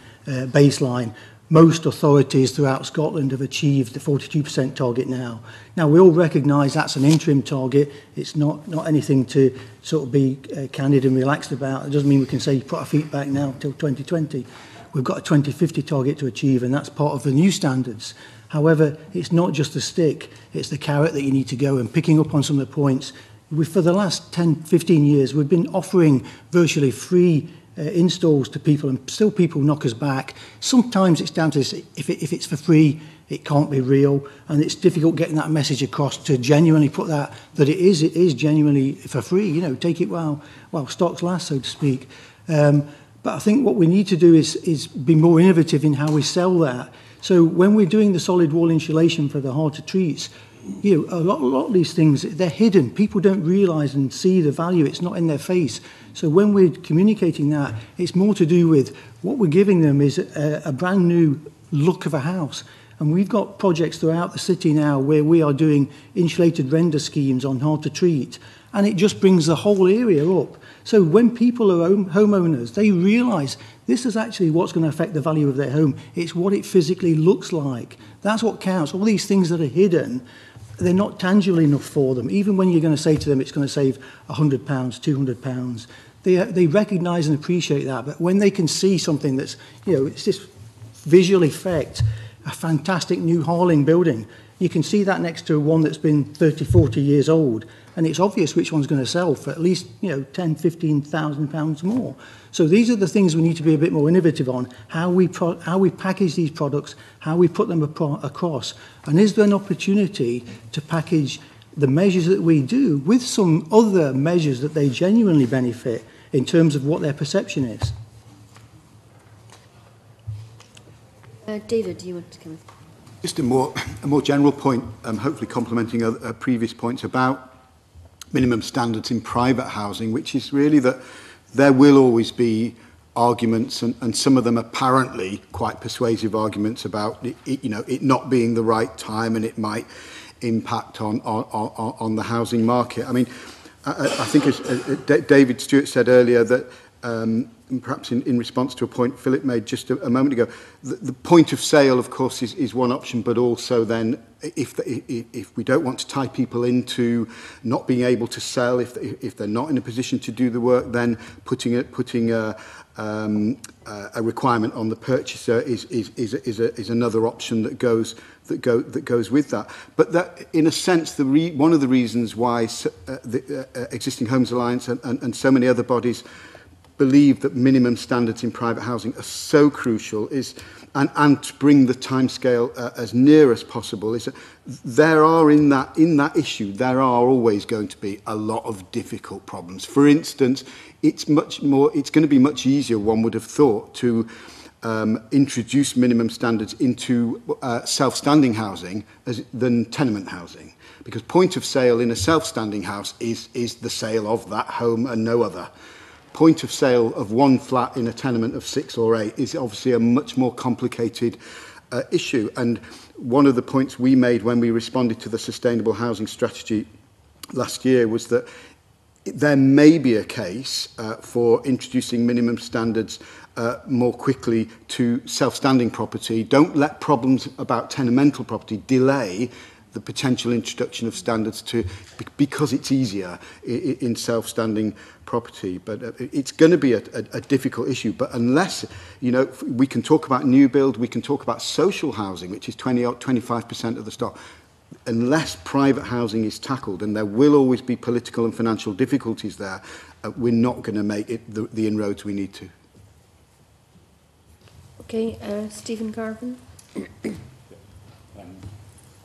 baseline. Most authorities throughout Scotland have achieved the 42% target now. Now, we all recognise that's an interim target. It's not anything to sort of be candid and relaxed about. It doesn't mean we can say put our feet back now until 2020. We've got a 2050 target to achieve, and that's part of the new standards. However, it's not just the stick, it's the carrot that you need to go. And picking up on some of the points, for the last 10, 15 years, we've been offering virtually free installs to people, and still people knock us back. Sometimes it's down to this, if it's for free, it can't be real, and it's difficult getting that message across to genuinely put that it is genuinely for free. Take it while stocks last, so to speak. But I think what we need to do is be more innovative in how we sell that. So when we're doing the solid wall insulation for the hard to treats, a lot of these things, they're hidden. People don't realise and see the value. It's not in their face. So when we're communicating that, it's more to do with what we're giving them is a brand new look of a house. And we've got projects throughout the city now where we are doing insulated render schemes on hard to treat. And it just brings the whole area up. So when people are homeowners, they realise this is actually what's going to affect the value of their home. It's what it physically looks like. That's what counts. All these things that are hidden, they're not tangible enough for them. Even when you're going to say to them it's going to save £100, £200, they recognise and appreciate that. But when they can see something that's, it's this visual effect, a fantastic new Harling building, you can see that next to one that's been 30, 40 years old, and it's obvious which one's going to sell for at least, £10,000, £15,000 more. So these are the things we need to be a bit more innovative on, how we package these products, how we put them across. And is there an opportunity to package the measures that we do with some other measures that they genuinely benefit in terms of what their perception is? David, do you want to come in? Just a more general point, hopefully complementing previous points about minimum standards in private housing, which is really that there will always be arguments, and some of them apparently quite persuasive arguments about it not being the right time, and it might impact on the housing market. I mean, I think as David Stewart said earlier that perhaps in response to a point Philip made just a moment ago, the point of sale, of course, is one option, but also then if we don't want to tie people into not being able to sell, if they're not in a position to do the work, then putting a requirement on the purchaser is another option that goes with that. But that, in a sense, one of the reasons why the Existing Homes Alliance and so many other bodies believe that minimum standards in private housing are so crucial and to bring the timescale as near as possible is that there are in that issue there are always going to be a lot of difficult problems. For instance, it's going to be much easier, one would have thought, to introduce minimum standards into self-standing housing than tenement housing, because point of sale in a self-standing house is the sale of that home and no other. Point of sale of one flat in a tenement of 6 or 8 is obviously a much more complicated issue. And one of the points we made when we responded to the Sustainable Housing Strategy last year was that there may be a case for introducing minimum standards more quickly to self-standing property. Don't let problems about tenemental property delay the potential introduction of standards because it's easier in self-standing property. But it's going to be a difficult issue. But unless, we can talk about new build, we can talk about social housing, which is 25% of the stock. Unless private housing is tackled, and there will always be political and financial difficulties there, we're not going to make it the inroads we need to. Okay, Stephen Garvin.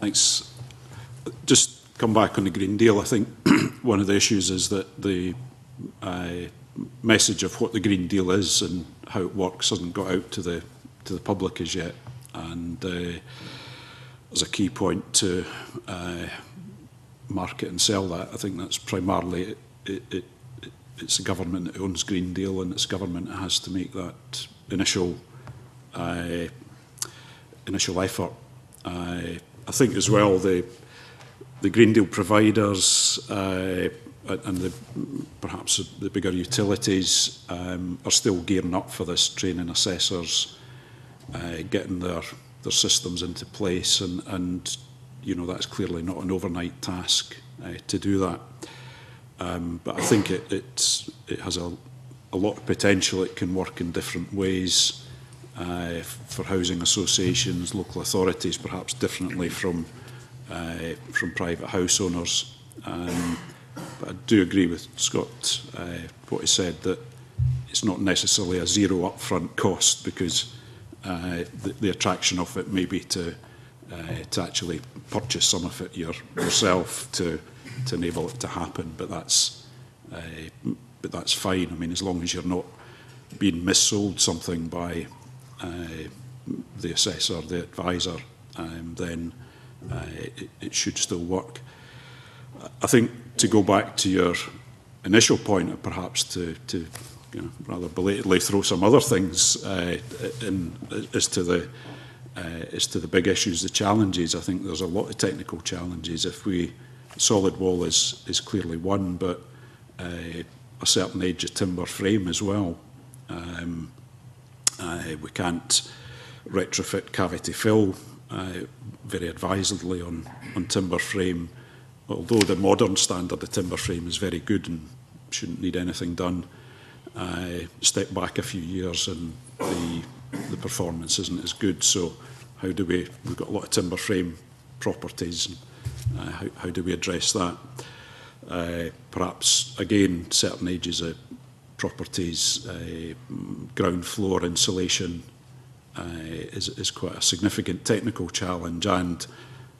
Thanks. Just come back on the Green Deal. I think one of the issues is that the message of what the Green Deal is and how it works hasn't got out to the public as yet. And as a key point to market and sell that, I think that's primarily it's the government that owns Green Deal, and it's government that has to make that initial effort. I think as well the Green Deal providers and perhaps the bigger utilities are still gearing up for this, training assessors, getting their systems into place, and that's clearly not an overnight task to do that. But I think it has a lot of potential. It can work in different ways for housing associations, local authorities, perhaps differently from private house owners. But I do agree with Scott what he said, that it's not necessarily a zero upfront cost, because the attraction of it may be to actually purchase some of it yourself to enable it to happen. But that's fine. I mean, as long as you're not being missold something by the assessor, the advisor, then it should still work. I think to go back to your initial point, perhaps to rather belatedly throw some other things in as to the big issues, the challenges. I think there's a lot of technical challenges. Solid wall is clearly one, but a certain age of timber frame as well. We can't retrofit cavity fill very advisedly on timber frame, although the modern standard of timber frame is very good and shouldn't need anything done. Step back a few years and the performance isn't as good. So how do we've got a lot of timber frame properties, and how do we address that? Perhaps again, certain ages of properties, ground floor insulation is quite a significant technical challenge and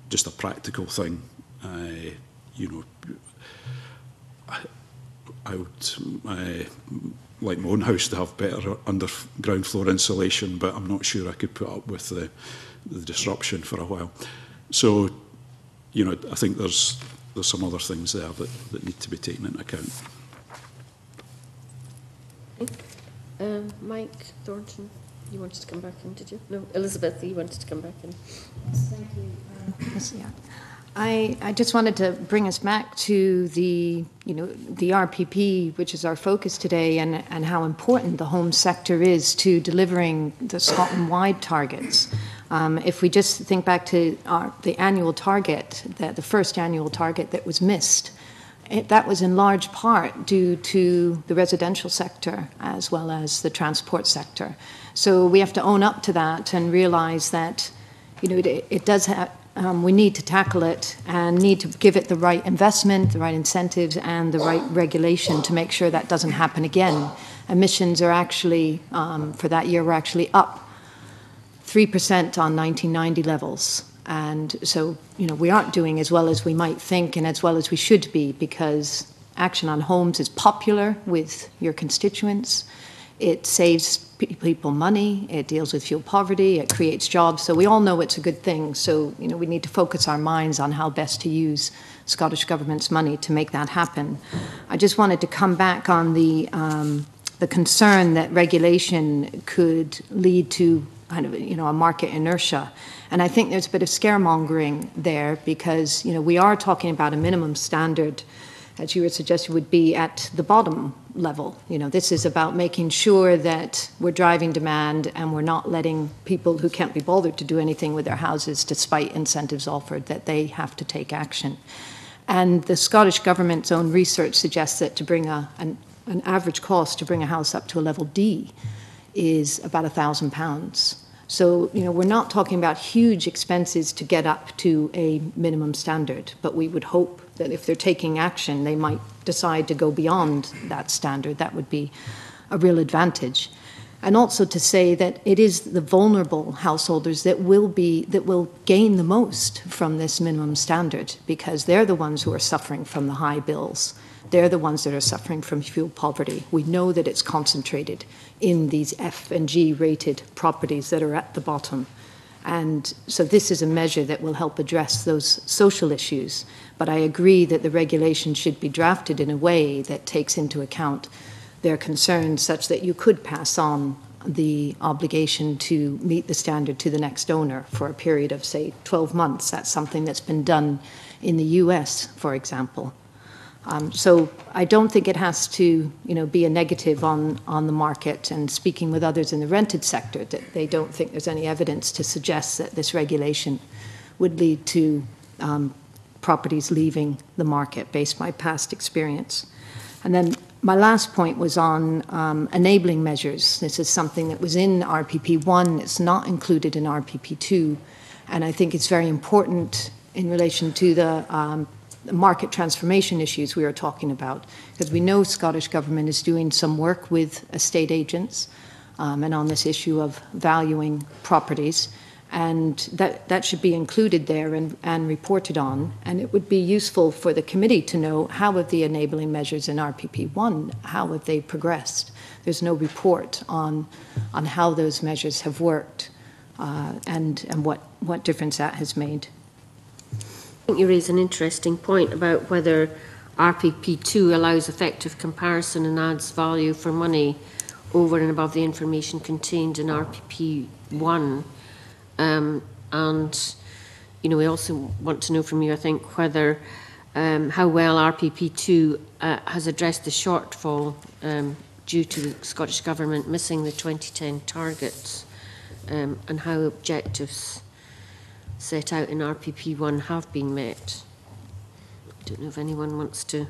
just a practical thing. I would like my own house to have better underground floor insulation, but I'm not sure I could put up with the disruption for a while. So, I think there's some other things there that need to be taken into account. Mike Thornton, you wanted to come back in, did you? No, Elizabeth, you wanted to come back in. Thank you. Yeah. I just wanted to bring us back to the RPP, which is our focus today, and how important the home sector is to delivering the Scotland-wide targets. If we just think back to the annual target, the first annual target that was missed, that was in large part due to the residential sector as well as the transport sector. So we have to own up to that and realise that it does have. We need to tackle it and need to give it the right investment, the right incentives, and the right regulation to make sure that doesn't happen again. emissions are actually, for that year, were actually up 3% on 1990 levels. And so, you know, we aren't doing as well as we might think and as well as we should be, because Action on Homes is popular with your constituents. It saves people money, it deals with fuel poverty, it creates jobs. So we all know it's a good thing. So, you know, we need to focus our minds on how best to use Scottish Government's money to make that happen. I just wanted to come back on the concern that regulation could lead to kind of, you know, a market inertia. And I think there's a bit of scaremongering there, because, you know, we are talking about a minimum standard, as you were suggesting, would be at the bottom level. You know, this is about making sure that we're driving demand and we're not letting people who can't be bothered to do anything with their houses, despite incentives offered, that they have to take action. And the Scottish Government's own research suggests that to bring an average cost to bring a house up to a level D is about £1,000. So, you know, we're not talking about huge expenses to get up to a minimum standard, but we would hope that if they're taking action, they might decide to go beyond that standard. That would be a real advantage. And also to say that it is the vulnerable householders that will gain the most from this minimum standard, because they're the ones who are suffering from the high bills. They're the ones that are suffering from fuel poverty. We know that it's concentrated in these F and G rated properties that are at the bottom. And so this is a measure that will help address those social issues. But I agree that the regulation should be drafted in a way that takes into account their concerns, such that you could pass on the obligation to meet the standard to the next owner for a period of, say, 12 months. That's something that's been done in the US, for example. So I don't think it has to, you know, be a negative on the market. And speaking with others in the rented sector, that they don't think there's any evidence to suggest that this regulation would lead to properties leaving the market based on my past experience. And then my last point was on enabling measures. This is something that was in RPP1. It's not included in RPP2. And I think it's very important in relation to the market transformation issues we were talking about, because we know Scottish Government is doing some work with estate agents and on this issue of valuing properties, and that should be included there and reported on. And it would be useful for the committee to know, how have the enabling measures in RPP1, how have they progressed? There's no report on how those measures have worked and what difference that has made. I think you raise an interesting point about whether RPP2 allows effective comparison and adds value for money over and above the information contained in RPP1. And, you know, we also want to know from you, I think, whether how well RPP2 has addressed the shortfall due to the Scottish Government missing the 2010 targets, and how objectives set out in RPP1 have been met. I don't know if anyone wants to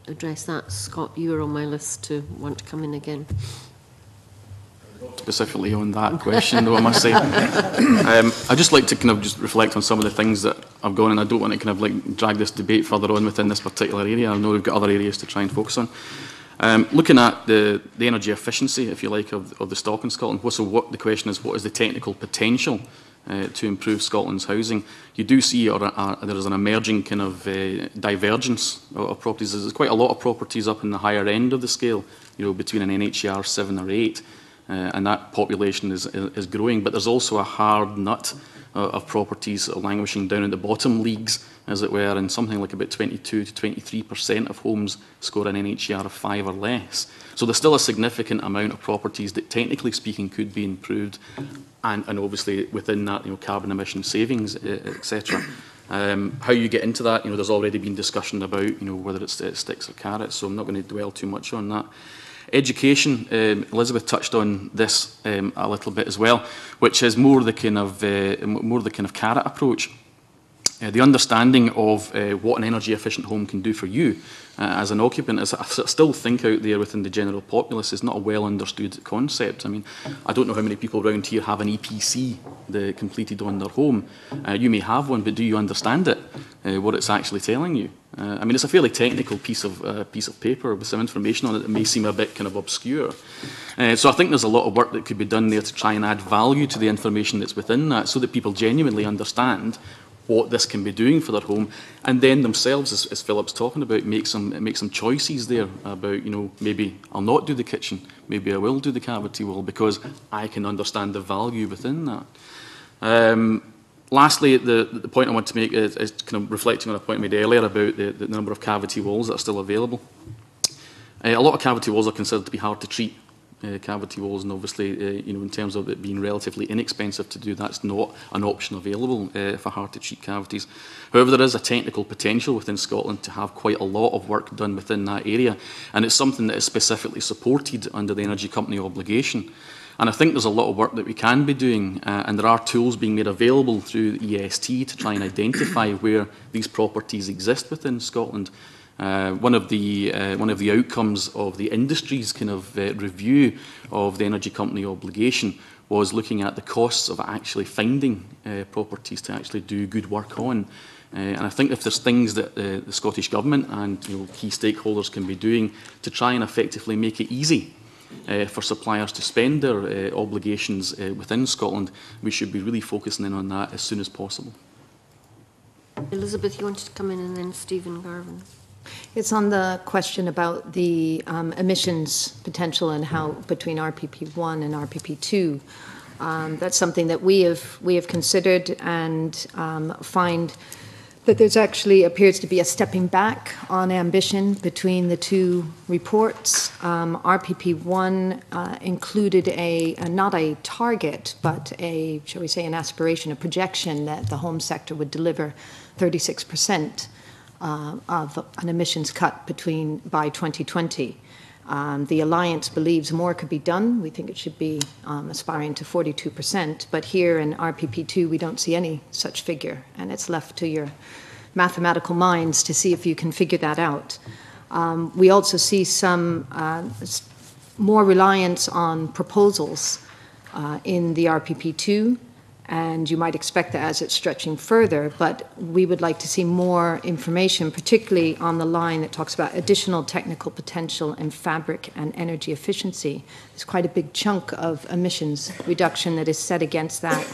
address that. Scott, you are on my list to want to come in again. Specifically on that question, though, I must say. I'd just like to kind of just reflect on some of the things that have gone, and I don't want to kind of like drag this debate further on within this particular area. I know we've got other areas to try and focus on. Looking at the energy efficiency, if you like, of the stock in Scotland, so what the question is, what is the technical potential to improve Scotland's housing? You do see there is an emerging kind of divergence of properties. There's quite a lot of properties up in the higher end of the scale, you know, between an NHER 7 or 8, and that population is growing. But there's also a hard nut of properties languishing down in the bottom leagues, as it were, and something like about 22 to 23% of homes score an NHER of 5 or less. So there's still a significant amount of properties that, technically speaking, could be improved, and obviously within that, you know, carbon emission savings, etc. How you get into that, you know, there's already been discussion about, you know, whether it's sticks or carrots, so I'm not going to dwell too much on that. Education, Elizabeth touched on this a little bit as well, which is more the kind of carrot approach. The understanding of what an energy efficient home can do for you as an occupant is, I still think, out there within the general populace, is not a well understood concept. I mean, I don't know how many people around here have an EPC completed on their home. You may have one, but do you understand it, what it's actually telling you? I mean, it's a fairly technical piece of paper with some information on it that may seem a bit kind of obscure. So I think there's a lot of work that could be done there to try and add value to the information that's within that, so that people genuinely understand what this can be doing for their home, and then themselves, as Philip's talking about, make some choices there about, you know, maybe I'll not do the kitchen, maybe I will do the cavity wall, because I can understand the value within that. Lastly, the point I want to make is kind of reflecting on a point I made earlier about the number of cavity walls that are still available. A lot of cavity walls are considered to be hard to treat cavity walls, and obviously, you know, in terms of it being relatively inexpensive to do, that's not an option available for hard to treat cavities. However, there is a technical potential within Scotland to have quite a lot of work done within that area, and it's something that is specifically supported under the Energy Company obligation. And I think there's a lot of work that we can be doing, and there are tools being made available through the EST to try and identify where these properties exist within Scotland. One of the outcomes of the industry's kind of review of the Energy Company obligation was looking at the costs of actually finding properties to actually do good work on. And I think if there's things that the Scottish Government and, you know, key stakeholders can be doing to try and effectively make it easy for suppliers to spend their obligations within Scotland, we should be really focusing in on that as soon as possible. Elizabeth, you wanted to come in, and then Stephen Garvin. It's on the question about the emissions potential and how between RPP1 and RPP2. That's something that we have considered and find that there's actually appears to be a stepping back on ambition between the two reports. RPP1 included not a target, but a, shall we say, an aspiration, a projection that the home sector would deliver 36% of an emissions cut by 2020. The Alliance believes more could be done. We think it should be aspiring to 42%, but here in RPP2 we don't see any such figure, and it's left to your mathematical minds to see if you can figure that out. We also see some more reliance on proposals in the RPP2, and you might expect that as it's stretching further, but we would like to see more information, particularly on the line that talks about additional technical potential in fabric and energy efficiency. There's quite a big chunk of emissions reduction that is set against that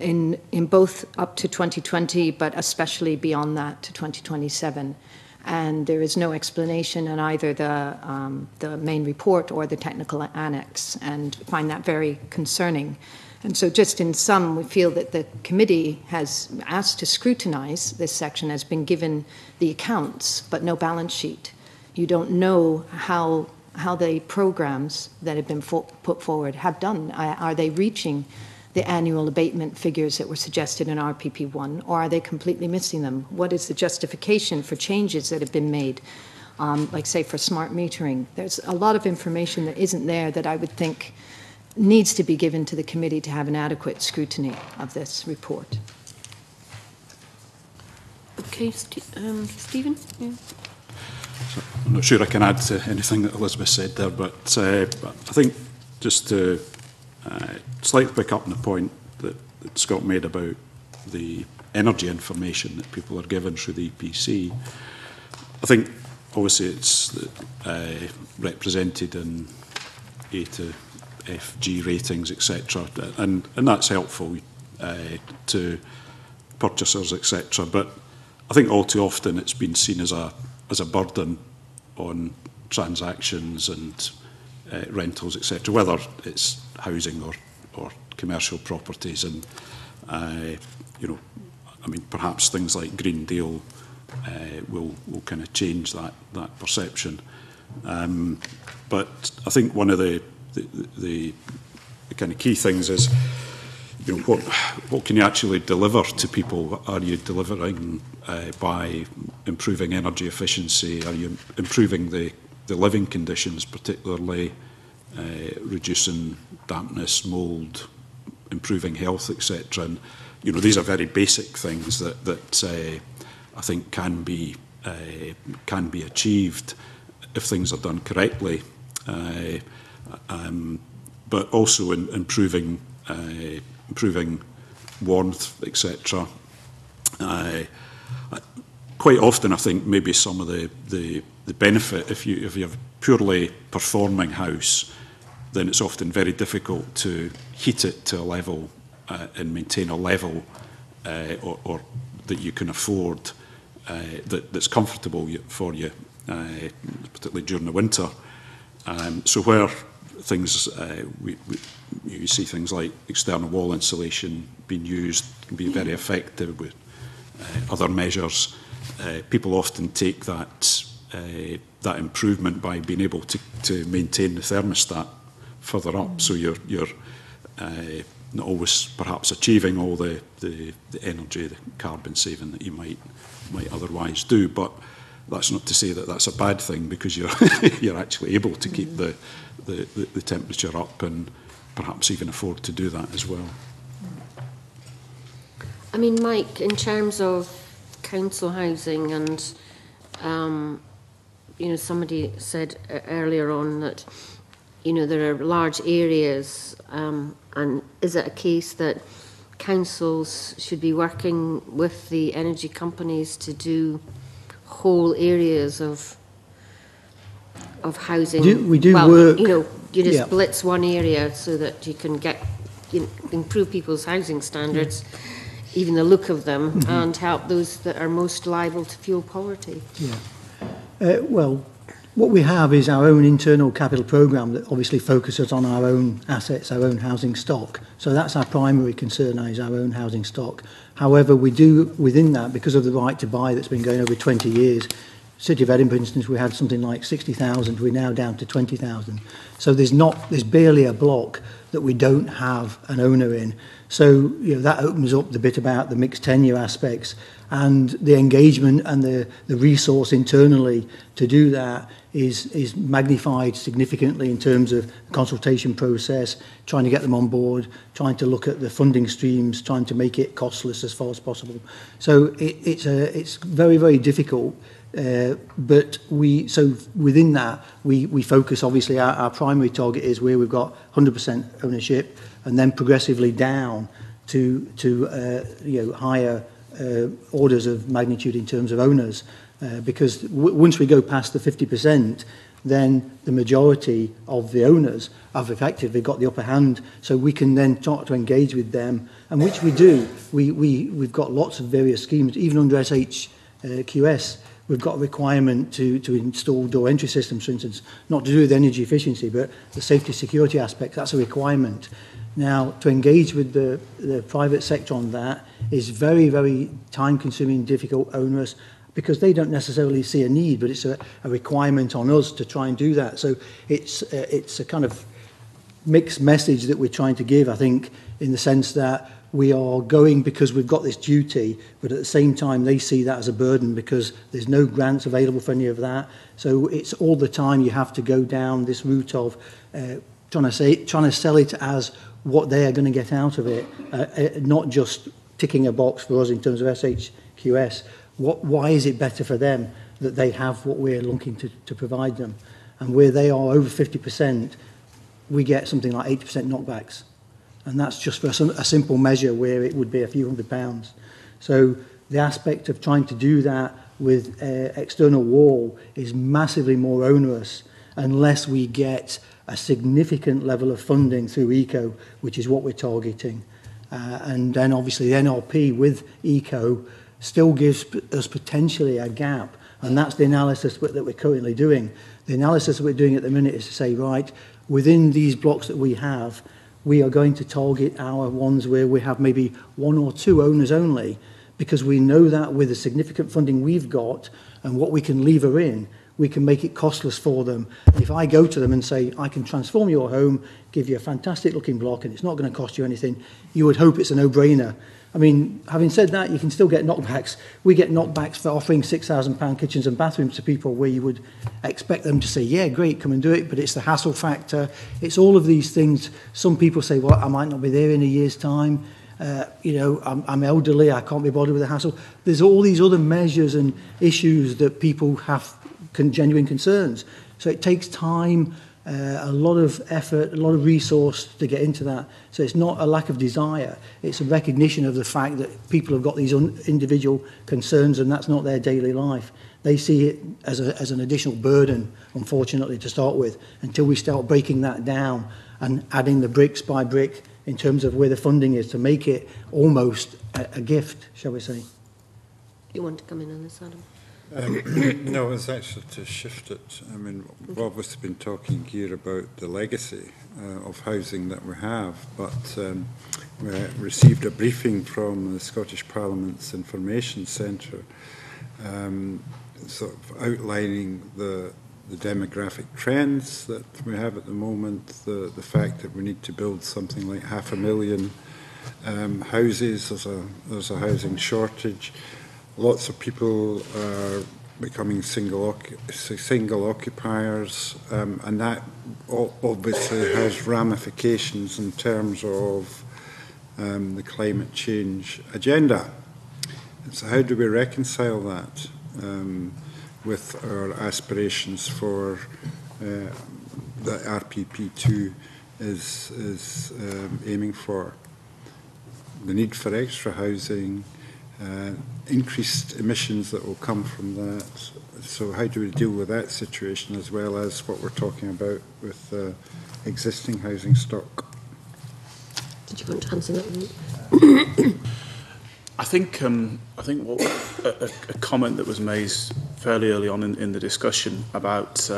in both up to 2020, but especially beyond that to 2027. And there is no explanation in either the main report or the technical annex, and find that very concerning. And so just in sum, we feel that the committee has asked to scrutinise this section, has been given the accounts, but no balance sheet. You don't know how the programmes that have been put forward have done. Are they reaching the annual abatement figures that were suggested in RPP1, or are they completely missing them? What is the justification for changes that have been made, like say for smart metering? There's a lot of information that isn't there that I would think needs to be given to the committee to have an adequate scrutiny of this report. Okay, Stephen? Yeah. So I'm not sure I can add to anything that Elizabeth said there, but I think just to slightly pick up on the point that Scott made about the energy information that people are given through the EPC, I think obviously it's represented in A to FG ratings, etc., and that's helpful to purchasers, etc. But I think all too often it's been seen as a burden on transactions and rentals, etc., whether it's housing or commercial properties. And you know, I mean, perhaps things like Green Deal will kind of change that perception. But I think one of the kind of key things is, you know, what can you actually deliver to people? Are you delivering by improving energy efficiency? Are you improving the living conditions, particularly reducing dampness, mould, improving health, etc.? And you know, these are very basic things that I think can be achieved if things are done correctly. But also in improving warmth, etc. quite often I think maybe some of the benefit, if you have a purely performing house, then it's often very difficult to heat it to a level and maintain a level or that you can afford that's comfortable for you, particularly during the winter. So where things, you see things like external wall insulation being used, can be very effective with other measures. People often take that improvement by being able to maintain the thermostat further up, so you're not always perhaps achieving all the energy, the carbon saving that you might otherwise do. But that's not to say that that's a bad thing, because you're actually able to keep the temperature up and perhaps even afford to do that as well. I mean, Mike, in terms of council housing, and somebody said earlier on that there are large areas, and is it a case that councils should be working with the energy companies to do whole areas of housing? We do work. You just blitz one area so that you can improve people's housing standards, even the look of them, and help those that are most liable to fuel poverty. Yeah. Well, what we have is our own internal capital programme that obviously focuses on our own assets, our own housing stock. So that's our primary concern, is our own housing stock. However, we do, within that, because of the right to buy that's been going over 20 years, City of Edinburgh, for instance, we had something like 60,000, we're now down to 20,000. So there's barely a block that we don't have an owner in. So that opens up the bit about the mixed tenure aspects, and the engagement and the resource internally to do that is magnified significantly in terms of the consultation process, trying to get them on board, trying to look at the funding streams, trying to make it costless as far as possible. So it's very, very difficult. But within that, we focus, obviously, our primary target is where we've got 100% ownership, and then progressively down to higher orders of magnitude in terms of owners, because once we go past the 50%, then the majority of the owners have effectively got the upper hand, so we can then start to engage with them, and which we do. We've got lots of various schemes, even under SHQS. We've got a requirement to install door entry systems, for instance, not to do with energy efficiency, but the safety security aspect, that's a requirement. Now, to engage with the private sector on that is very, very time-consuming, difficult, onerous, because they don't necessarily see a need, but it's a requirement on us to try and do that. So it's a kind of mixed message that we're trying to give, I think, in the sense that we are going because we've got this duty, but at the same time they see that as a burden because there's no grants available for any of that. So it's all the time you have to go down this route of trying to sell it as what they are going to get out of it, not just ticking a box for us in terms of SHQS. Why is it better for them that they have what we're looking to provide them? And where they are over 50%, we get something like 80% knockbacks. And that's just for a simple measure where it would be a few £100. So the aspect of trying to do that with external wall is massively more onerous unless we get a significant level of funding through ECO, which is what we're targeting. And then obviously the NRP with ECO still gives us potentially a gap. And that's the analysis that we're currently doing. The analysis that we're doing at the minute is to say, right, within these blocks that we have, we are going to target our ones where we have maybe one or two owners only, because we know that with the significant funding we've got and what we can lever in, we can make it costless for them. And if I go to them and say, I can transform your home, give you a fantastic looking block, and it's not going to cost you anything, you would hope it's a no-brainer. I mean, having said that, you can still get knockbacks. We get knockbacks for offering £6,000 kitchens and bathrooms to people where you would expect them to say, yeah, great, come and do it, but it's the hassle factor. It's all of these things. Some people say, well, I might not be there in a year's time. I'm elderly, I can't be bothered with the hassle. There's all these other measures and issues that people have genuine concerns. So it takes time a lot of effort, a lot of resource to get into that. So it's not a lack of desire, it's a recognition of the fact that people have got these individual concerns and that's not their daily life. They see it as an additional burden, unfortunately, to start with, until we start breaking that down and adding the bricks by brick in terms of where the funding is to make it almost a gift, shall we say. You want to come in on this, Adam? No, it's actually to shift it. I mean, we've obviously been talking here about the legacy of housing that we have, but we received a briefing from the Scottish Parliament's Information Centre sort of outlining the demographic trends that we have at the moment, the fact that we need to build something like 500,000 houses, there's a housing shortage. Lots of people are becoming single occupiers, and that obviously has ramifications in terms of the climate change agenda. And so how do we reconcile that with our aspirations for that RPP2 is aiming for? The need for extra housing, increased emissions that will come from that. So how do we deal with that situation, as well as what we're talking about with existing housing stock? Did you want to answer that one? I think what a comment that was made fairly early on in the discussion about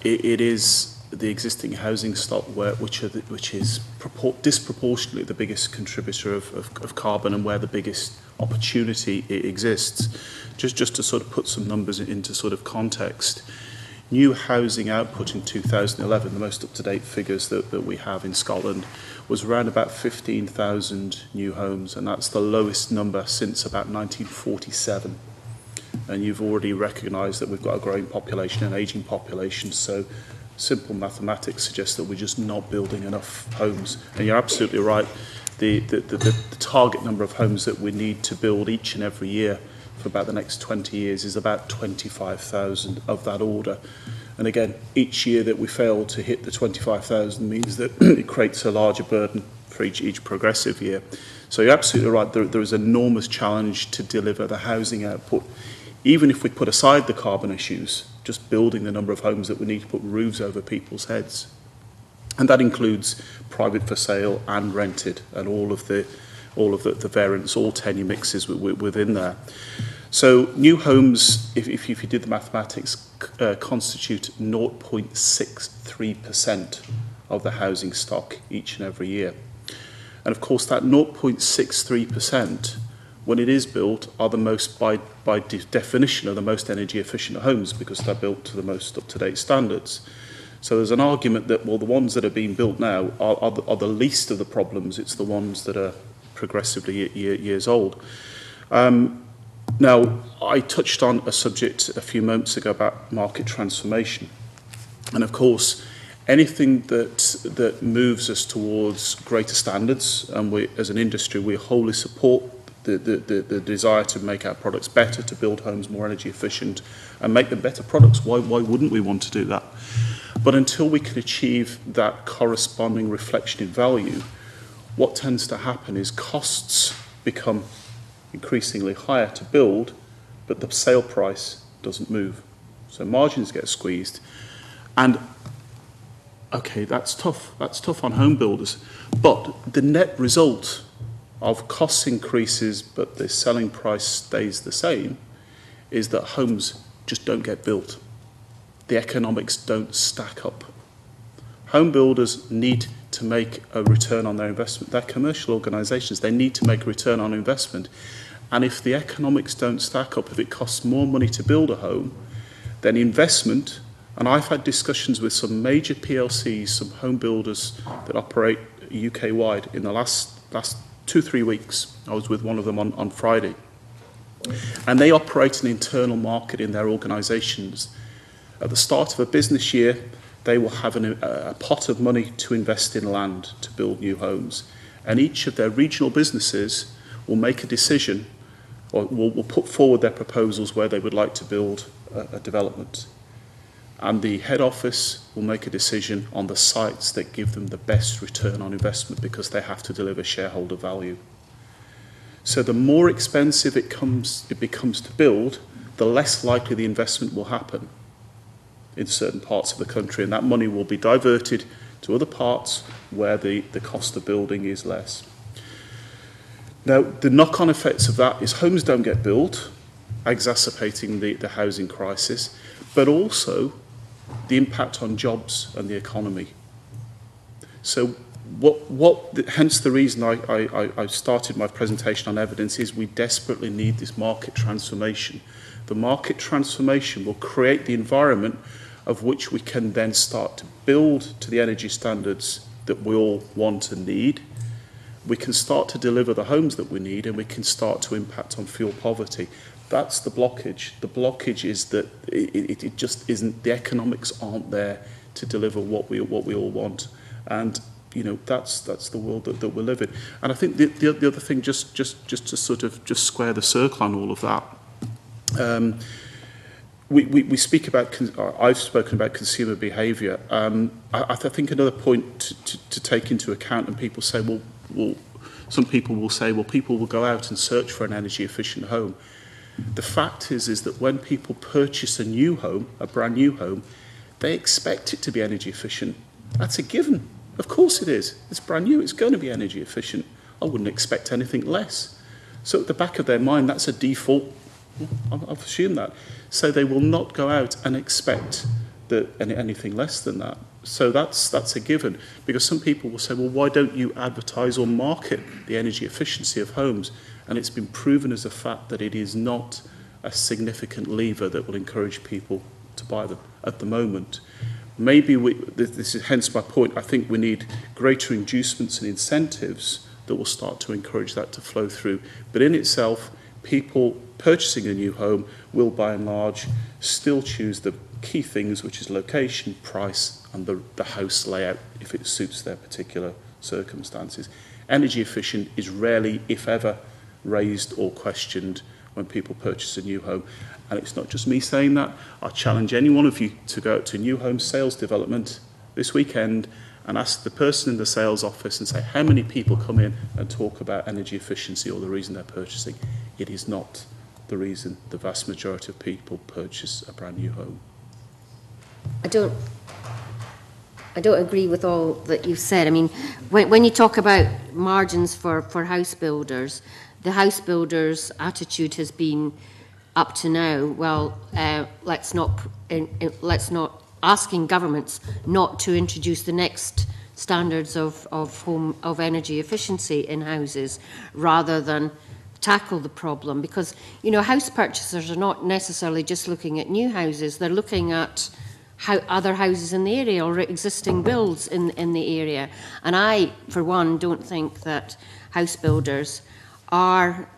it is the existing housing stock which is disproportionately the biggest contributor of carbon, and where the biggest opportunity exists. Just to sort of put some numbers into sort of context, new housing output in 2011, the most up-to-date figures that we have in Scotland, was around about 15,000 new homes, and that's the lowest number since about 1947. And you've already recognised that we've got a growing population, an ageing population, so simple mathematics suggests that we're just not building enough homes. And you're absolutely right, the target number of homes that we need to build each and every year for about the next 20 years is about 25,000 of that order. And again, each year that we fail to hit the 25,000 means that it creates a larger burden for each progressive year. So you're absolutely right, there is an enormous challenge to deliver the housing output. Even if we put aside the carbon issues, just building the number of homes that we need to put roofs over people's heads. And that includes private for sale and rented, and all of the variants, all tenure mixes within there. So new homes, if you did the mathematics, constitute 0.63% of the housing stock each and every year. And of course that 0.63%, when it is built, are the most, by definition, are the most energy efficient homes, because they're built to the most up-to-date standards. So there's an argument that, well, the ones that are being built now are the least of the problems. It's the ones that are progressively years old. Now, I touched on a subject a few moments ago about market transformation. And of course, anything that moves us towards greater standards, and we, as an industry, we wholly support the desire to make our products better, to build homes more energy efficient and make them better products. Why wouldn't we want to do that? But until we can achieve that corresponding reflection in value, what tends to happen is costs become increasingly higher to build, but the sale price doesn't move. So margins get squeezed. And okay, that's tough. That's tough on home builders. But the net result of cost increases, but the selling price stays the same, is that homes just don't get built. The economics don't stack up. Home builders need to make a return on their investment. They're commercial organisations. They need to make a return on investment. And if the economics don't stack up, if it costs more money to build a home, then investment, and I've had discussions with some major PLCs, some home builders that operate UK-wide in the last 2-3 weeks. I was with one of them on Friday. And they operate an internal market in their organisations. At the start of a business year, they will have a pot of money to invest in land to build new homes. And each of their regional businesses will make a decision, or will put forward their proposals where they would like to build a development. and the head office will make a decision on the sites that give them the best return on investment because they have to deliver shareholder value. So the more expensive it becomes to build, the less likely the investment will happen in certain parts of the country, and that money will be diverted to other parts where the cost of building is less. Now, the knock-on effects of that is homes don't get built, exacerbating the housing crisis, but also the impact on jobs and the economy. So hence the reason I started my presentation on evidence is we desperately need this market transformation. The market transformation will create the environment of which we can then start to build to the energy standards that we all want and need. We can start to deliver the homes that we need, and we can start to impact on fuel poverty. That's the blockage. The blockage is that it just isn't, the economics aren't there to deliver what we all want. And that's the world that we live in. And I think the other thing, just to sort of just square the circle on all of that, we speak about, I've spoken about consumer behaviour. I think another point to take into account, and people say, well, some people will say, well, people will go out and search for an energy efficient home. The fact is that when people purchase a new home, a brand new home, they expect it to be energy efficient. That's a given. Of course it is. It's brand new. It's going to be energy efficient. I wouldn't expect anything less. So at the back of their mind, that's a default. I've assumed that. So they will not go out and expect anything less than that. So that's a given. Because some people will say, well, why don't you advertise or market the energy efficiency of homes? And it's been proven as a fact that it is not a significant lever that will encourage people to buy them at the moment. Maybe this is hence my point. I think we need greater inducements and incentives that will start to encourage that to flow through. But in itself, people purchasing a new home will, by and large, still choose the key things, which is location, price, and the house layout, if it suits their particular circumstances. Energy efficient is rarely, if ever, raised or questioned when people purchase a new home. And it's not just me saying that. I challenge any one of you to go out to new home sales development this weekend and ask the person in the sales office and say, how many people come in and talk about energy efficiency or the reason they're purchasing? It is not the reason the vast majority of people purchase a brand new home. I don't agree with all that you've said. I mean, when you talk about margins for house builders, the house builders' attitude has been up to now, well, let's not asking governments not to introduce the next standards of energy efficiency in houses, rather than tackle the problem. Because house purchasers are not necessarily just looking at new houses; they're looking at how other houses in the area or existing builds in the area. And I, for one, don't think that house builders are,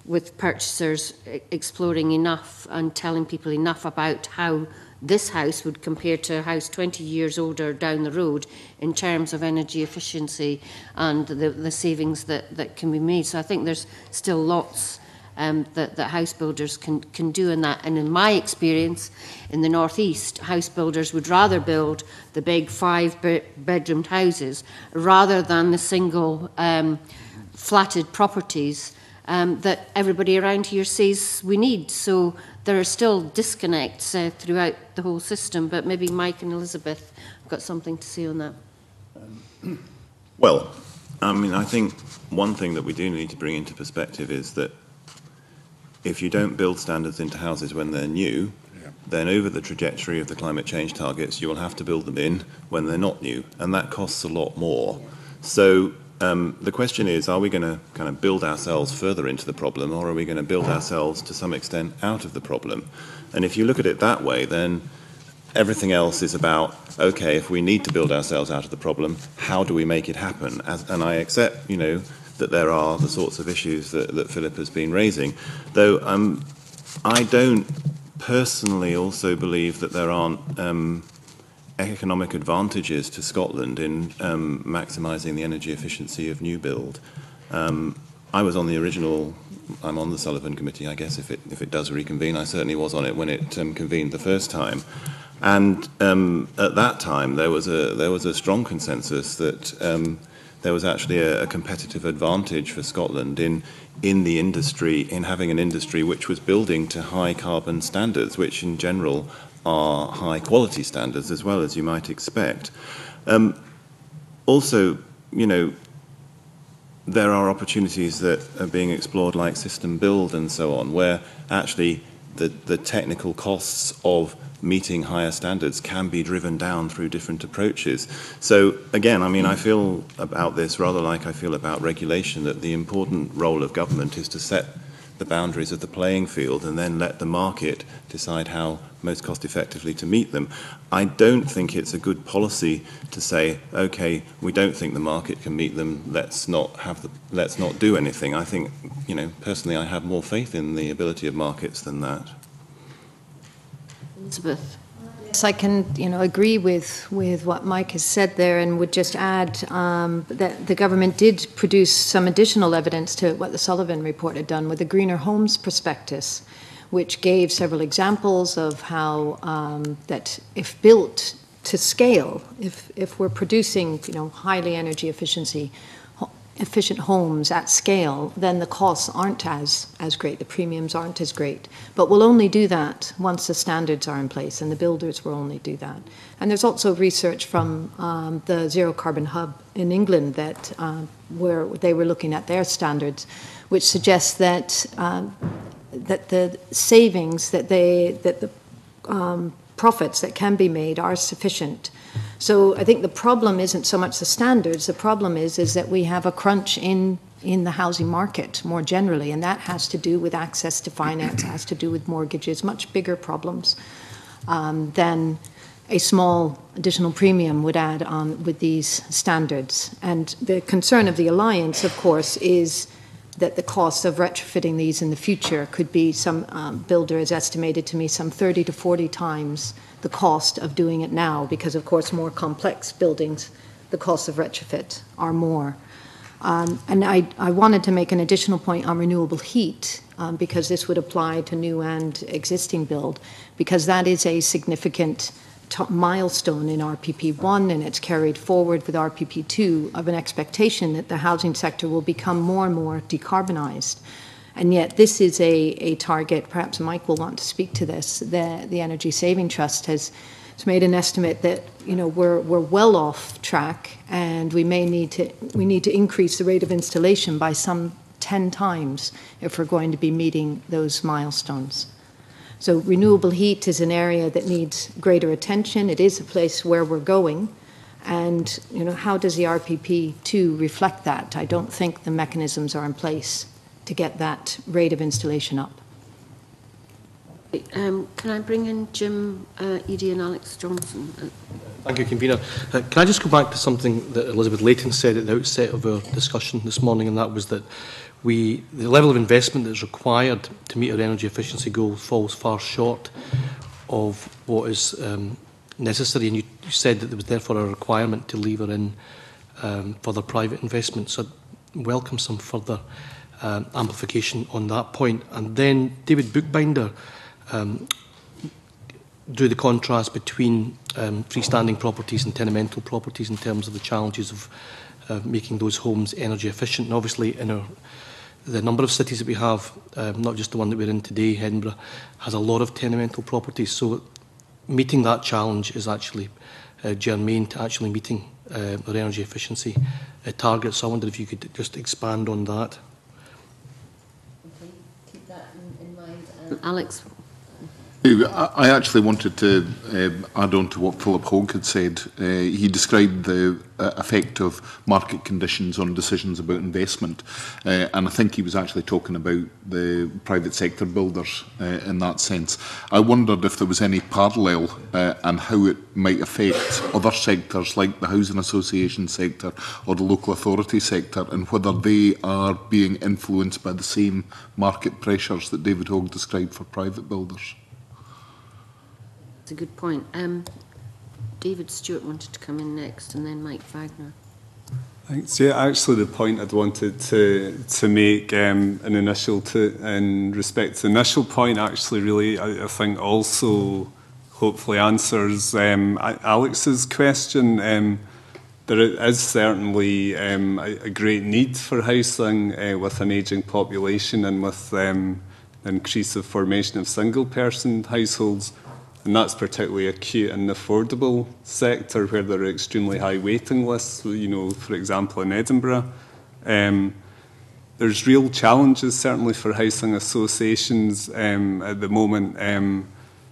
with purchasers, exploring enough and telling people enough about how this house would compare to a house 20 years older down the road in terms of energy efficiency and the savings that can be made. So I think there's still lots that house builders can do in that. And in my experience, in the North East, house builders would rather build the big 5-bedroomed houses rather than the single flatted properties that everybody around here says we need. So there are still disconnects throughout the whole system, but maybe Mike and Elizabeth have got something to say on that. Well, I mean, I think one thing that we do need to bring into perspective is that if you don't build standards into houses when they're new, then over the trajectory of the climate change targets, you will have to build them in when they're not new, and that costs a lot more. So the question is, are we going to kind of build ourselves further into the problem, or are we going to build ourselves to some extent out of the problem? And if you look at it that way, then everything else is about, okay, if we need to build ourselves out of the problem, how do we make it happen? And I accept, that there are the sorts of issues that Philip has been raising, though I don't personally also believe that there aren't economic advantages to Scotland in maximising the energy efficiency of new build. I was on the original I'm on the Sullivan Committee, I guess, if it does reconvene. I certainly was on it when it convened the first time. And at that time, there was a strong consensus that there was actually a competitive advantage for Scotland in the industry, in having an industry which was building to high carbon standards, which in general are high quality standards as well, as you might expect. Also, you know, there are opportunities that are being explored like system build and so on, where actually the technical costs of meeting higher standards can be driven down through different approaches. So again, I mean, I feel about this rather like I feel about regulation, that the important role of government is to set the boundaries of the playing field and then let the market decide how most cost effectively to meet them. I don't think it's a good policy to say, okay, we don't think the market can meet them, let's not do anything. I think, you know, personally I have more faith in the ability of markets than that. Elizabeth. Yes, I can, agree with what Mike has said there, and would just add that the government did produce some additional evidence to what the Sullivan report had done with the Greener Homes Prospectus, which gave several examples of how that if built to scale, if we're producing, highly energy efficient homes at scale, then the costs aren't as great, the premiums aren't as great. But we'll only do that once the standards are in place, and the builders will only do that. And there's also research from the Zero Carbon Hub in England that where they were looking at their standards, which suggests that that the savings, that the profits that can be made are sufficient. So I think the problem isn't so much the standards. The problem is that we have a crunch in the housing market more generally, and that has to do with access to finance, has to do with mortgages, much bigger problems than a small additional premium would add on with these standards. And the concern of the Alliance, of course, is that the cost of retrofitting these in the future could be, some builder has estimated to me, some 30 to 40 times the cost of doing it now, because of course more complex buildings, the costs of retrofit are more. And I wanted to make an additional point on renewable heat, because this would apply to new and existing build, because that is a significant milestone in RPP1, and it's carried forward with RPP2 of an expectation that the housing sector will become more and more decarbonised. And yet this is a target, perhaps Mike will want to speak to this, the Energy Saving Trust has made an estimate that we're well off track, and we need to increase the rate of installation by some 10 times if we're going to be meeting those milestones. So renewable heat is an area that needs greater attention. It is a place where we're going. And how does the RPP2 reflect that? I don't think the mechanisms are in place to get that rate of installation up. Can I bring in Jim, Edie and Alex Johnson? Thank you, Convener. Can I just go back to something that Elizabeth Layton said at the outset of our discussion this morning, and that was that the level of investment that's required to meet our energy efficiency goal falls far short of what is necessary, and you said that there was therefore a requirement to lever in further private investment. So I'd welcome some further amplification on that point. And then David Bookbinder drew the contrast between freestanding properties and tenemental properties in terms of the challenges of making those homes energy efficient. And obviously in the number of cities that we have, not just the one that we're in today, Edinburgh, has a lot of tenemental properties. So meeting that challenge is actually germane to actually meeting our energy efficiency targets. So I wonder if you could just expand on that. Okay, keep that in mind. Alex? I actually wanted to add on to what Philip Hogue had said. He described the effect of market conditions on decisions about investment, and I think he was actually talking about the private sector builders in that sense. I wondered if there was any parallel and how it might affect other sectors like the housing association sector or the local authority sector, and whether they are being influenced by the same market pressures that David Hogue described for private builders. That's a good point. David Stewart wanted to come in next, and then Mike Wagner. Thanks. Yeah, actually, the point I'd wanted to make in respect to the initial point, actually, really, I think also hopefully answers Alex's question. There is certainly a great need for housing with an ageing population and with the increase of formation of single-person households. And that's particularly acute in the affordable sector where there are extremely high waiting lists, you know, for example, in Edinburgh. There's real challenges, certainly for housing associations at the moment.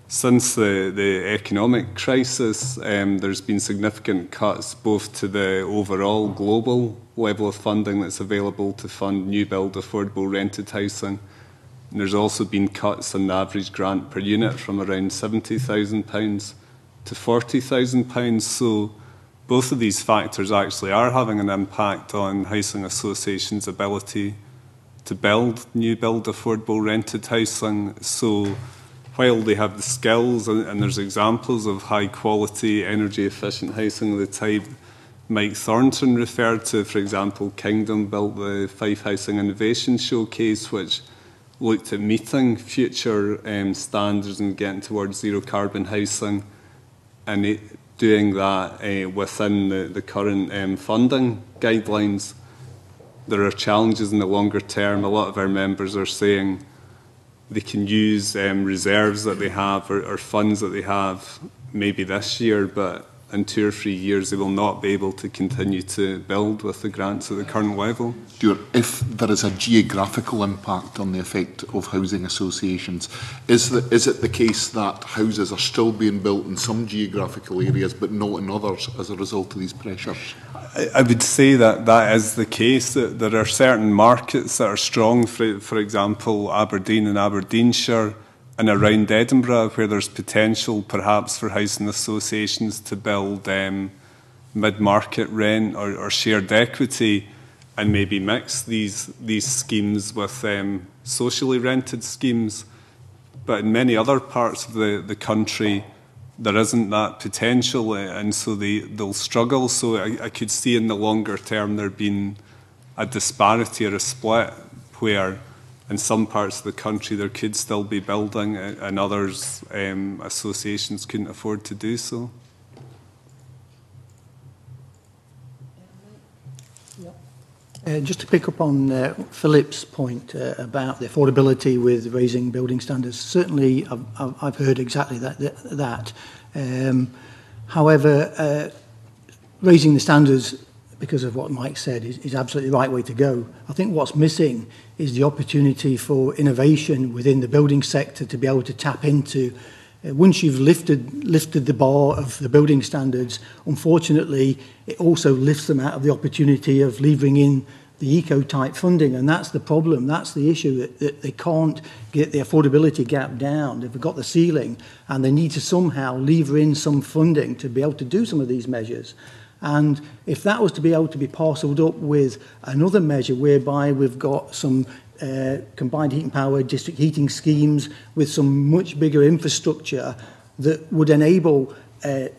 Since the economic crisis, there's been significant cuts both to the overall global level of funding that's available to fund new build affordable rented housing. And there's also been cuts in the average grant per unit from around £70,000 to £40,000. So both of these factors actually are having an impact on housing associations' ability to build new build affordable rented housing. So while they have the skills, and there's examples of high quality, energy efficient housing of the type Mike Thornton referred to, for example, Kingdom built the Fife Housing Innovation Showcase, which looked at meeting future standards and getting towards zero carbon housing, and doing that within the current funding guidelines. There are challenges in the longer term. A lot of our members are saying they can use reserves that they have or funds that they have maybe this year, but in 2 or 3 years they will not be able to continue to build with the grants at the current level. Stuart, if there is a geographical impact on the effect of housing associations, is it the case that houses are still being built in some geographical areas but not in others as a result of these pressures? I would say that that is the case, that there are certain markets that are strong, for example, Aberdeen and Aberdeenshire, and around Edinburgh, where there's potential perhaps for housing associations to build mid-market rent or shared equity and maybe mix these schemes with socially rented schemes. But in many other parts of the country, there isn't that potential, and so they'll struggle. So I could see in the longer term there being a disparity or a split where in some parts of the country there could still be building and others associations couldn't afford to do so. Just to pick up on Philip's point about the affordability with raising building standards, certainly I've heard exactly that. However, raising the standards because of what Mike said is absolutely the right way to go. I think what's missing is the opportunity for innovation within the building sector to be able to tap into. Once you've lifted the bar of the building standards, unfortunately, it also lifts them out of the opportunity of levering in the eco-type funding, and that's the problem. That's the issue, that they can't get the affordability gap down. They've got the ceiling, and they need to somehow lever in some funding to be able to do some of these measures. And if that was to be able to be parcelled up with another measure whereby we've got some combined heat and power district heating schemes with some much bigger infrastructure that would enable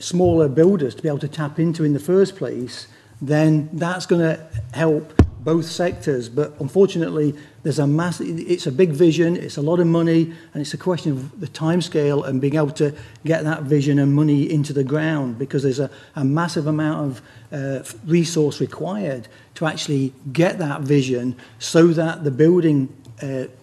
smaller builders to be able to tap into in the first place, then that's going to help both sectors. But unfortunately, there's it's a big vision, it's a lot of money, and it's a question of the timescale and being able to get that vision and money into the ground, because there's a massive amount of resource required to actually get that vision so that the building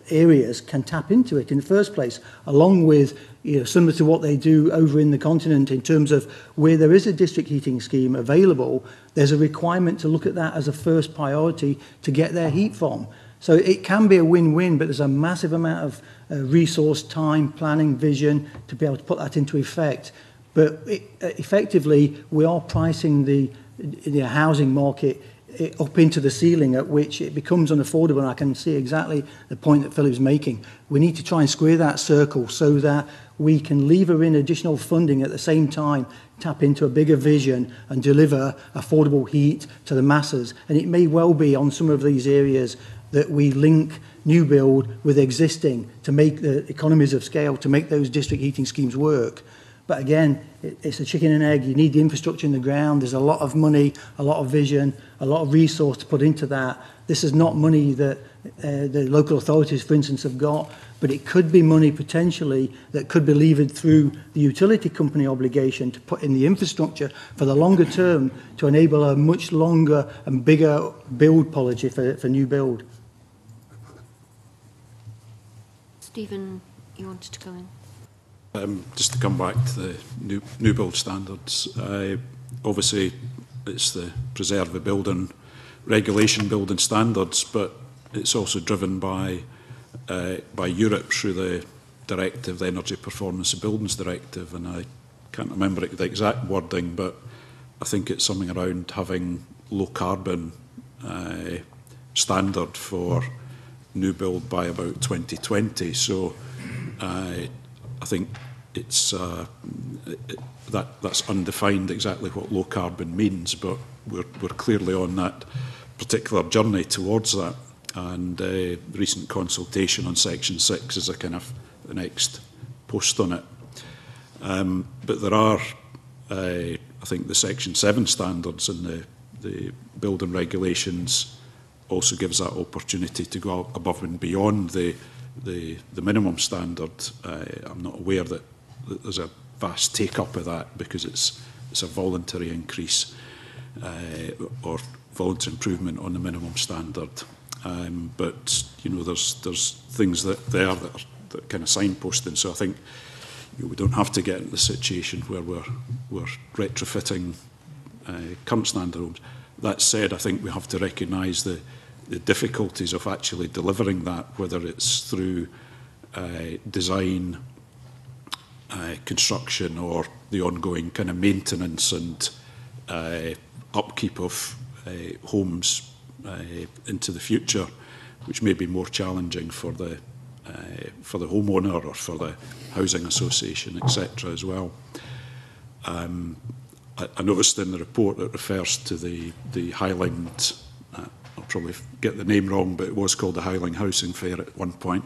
areas can tap into it in the first place, along with, similar to what they do over in the continent in terms of where there is a district heating scheme available, there's a requirement to look at that as a first priority to get their heat from. So it can be a win-win, but there's a massive amount of resource, time, planning, vision to be able to put that into effect. But effectively, we are pricing the housing market up into the ceiling at which it becomes unaffordable, and I can see exactly the point that Philip's making. We need to try and square that circle so that we can lever in additional funding at the same time, tap into a bigger vision and deliver affordable heat to the masses. And it may well be on some of these areas that we link new build with existing to make the economies of scale, to make those district heating schemes work. But again, it's a chicken and egg. You need the infrastructure in the ground. There's a lot of money, a lot of vision, a lot of resource to put into that. This is not money that the local authorities, for instance, have got, but it could be money potentially that could be levered through the utility company obligation to put in the infrastructure for the longer term to enable a much longer and bigger build policy for new build. Stephen, you wanted to come in? Just to come back to the new build standards, obviously it's the Preserve the Building Regulation building standards, but it's also driven by Europe through the directive, the Energy Performance of Buildings Directive, and I can't remember the exact wording, but I think it's something around having low carbon standard for new build by about 2020. So I think it's that's undefined exactly what low carbon means, but we're clearly on that particular journey towards that. And the recent consultation on Section 6 is a kind of the next post on it. But there are, I think, the Section 7 standards and the building regulations also gives that opportunity to go above and beyond the minimum standard. I'm not aware that there's a vast take-up of that because it's a voluntary increase or voluntary improvement on the minimum standard. But you know, there's things that are kind of signposting. So I think we don't have to get into the situation where we're retrofitting current standard homes. That said, I think we have to recognise the difficulties of actually delivering that, whether it's through design, construction, or the ongoing kind of maintenance and upkeep of homes into the future, which may be more challenging for the homeowner or for the housing association, etc. as well. I noticed in the report it refers to the Highland, I'll probably get the name wrong, but it was called the Highland Housing Fair at one point,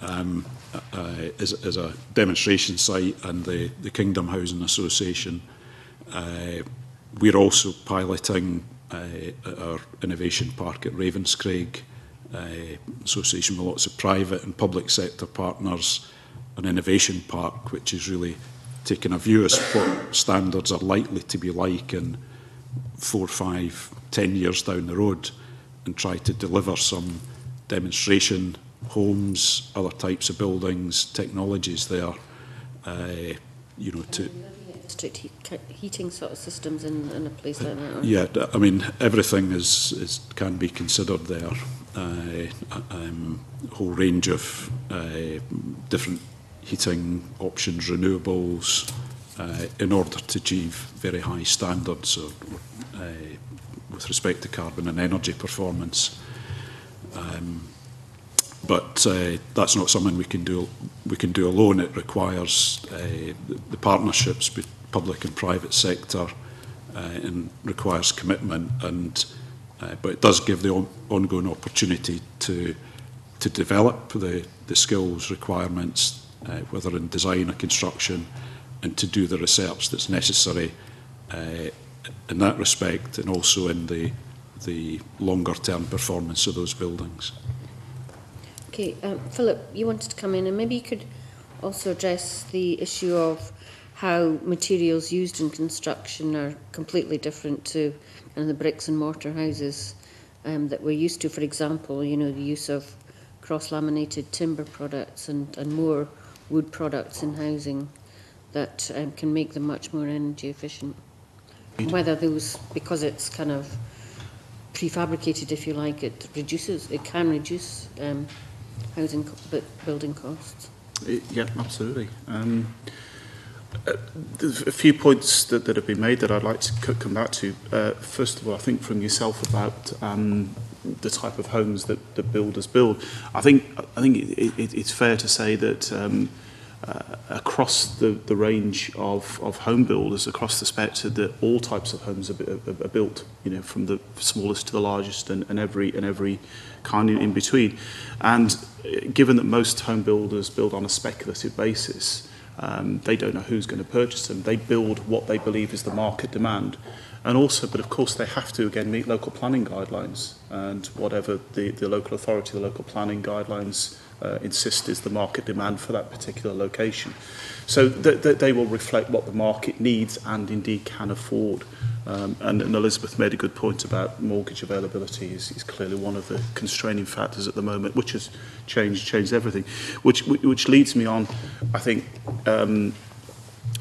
as a demonstration site, and the Kingdom Housing Association. We're also piloting our innovation park at Ravenscraig, association with lots of private and public sector partners, an innovation park which is really taking a view as what standards are likely to be like in 4, 5, 10 years down the road, and try to deliver some demonstration homes, other types of buildings, technologies there, you know, to district heating sort of systems in a place like that? Or? Yeah, I mean, everything can be considered there. A whole range of different heating options, renewables, in order to achieve very high standards with respect to carbon and energy performance. But that's not something we can do alone. It requires the partnerships with public and private sector, and requires commitment. And but it does give the ongoing opportunity to develop the skills requirements, whether in design or construction, and to do the research that's necessary in that respect, and also in the longer term performance of those buildings. Okay, Philip, you wanted to come in, and maybe you could also address the issue of how materials used in construction are completely different to the bricks and mortar houses that we're used to. For example, you know, the use of cross-laminated timber products and more wood products in housing that can make them much more energy efficient. Whether those, because it's kind of prefabricated, if you like, it can reduce housing building costs. Yeah, absolutely. There's a few points that have been made that I'd like to come back to. First of all, I think from yourself about the type of homes that builders build. I think it's fair to say that across the range of home builders, across the spectrum, that all types of homes are built, you know, from the smallest to the largest, and every kind in between. And given that most home builders build on a speculative basis, They don't know who's going to purchase them. They build what they believe is the market demand. And also, but of course, they have to, again, meet local planning guidelines. And whatever the local authority, the local planning guidelines insist is the market demand for that particular location. So they will reflect what the market needs and indeed can afford. And Elizabeth made a good point about mortgage availability is clearly one of the constraining factors at the moment, which has changed everything. Which leads me on, I think,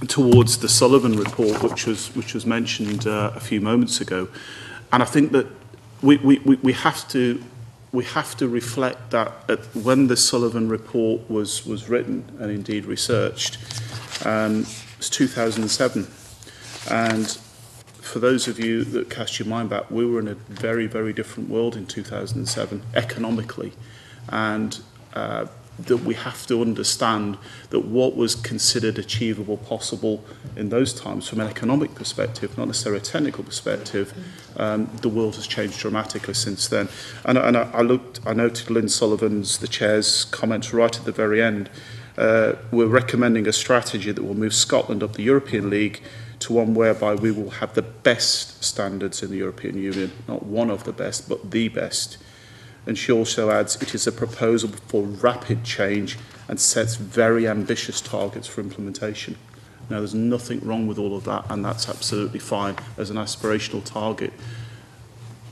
towards the Sullivan report, which was mentioned a few moments ago. And I think that we have to reflect that when the Sullivan report was written and indeed researched, it was 2007. And for those of you that cast your mind back, we were in a very, very different world in 2007 economically. And that we have to understand that what was considered achievable, possible in those times from an economic perspective, not necessarily a technical perspective, the world has changed dramatically since then. And I noted Lynn Sullivan's, the chair's comments right at the very end. We're recommending a strategy that will move Scotland up the European League to one whereby we will have the best standards in the European Union, not one of the best, but the best. And she also adds, it is a proposal for rapid change and sets very ambitious targets for implementation. Now, there's nothing wrong with all of that, and that's absolutely fine as an aspirational target.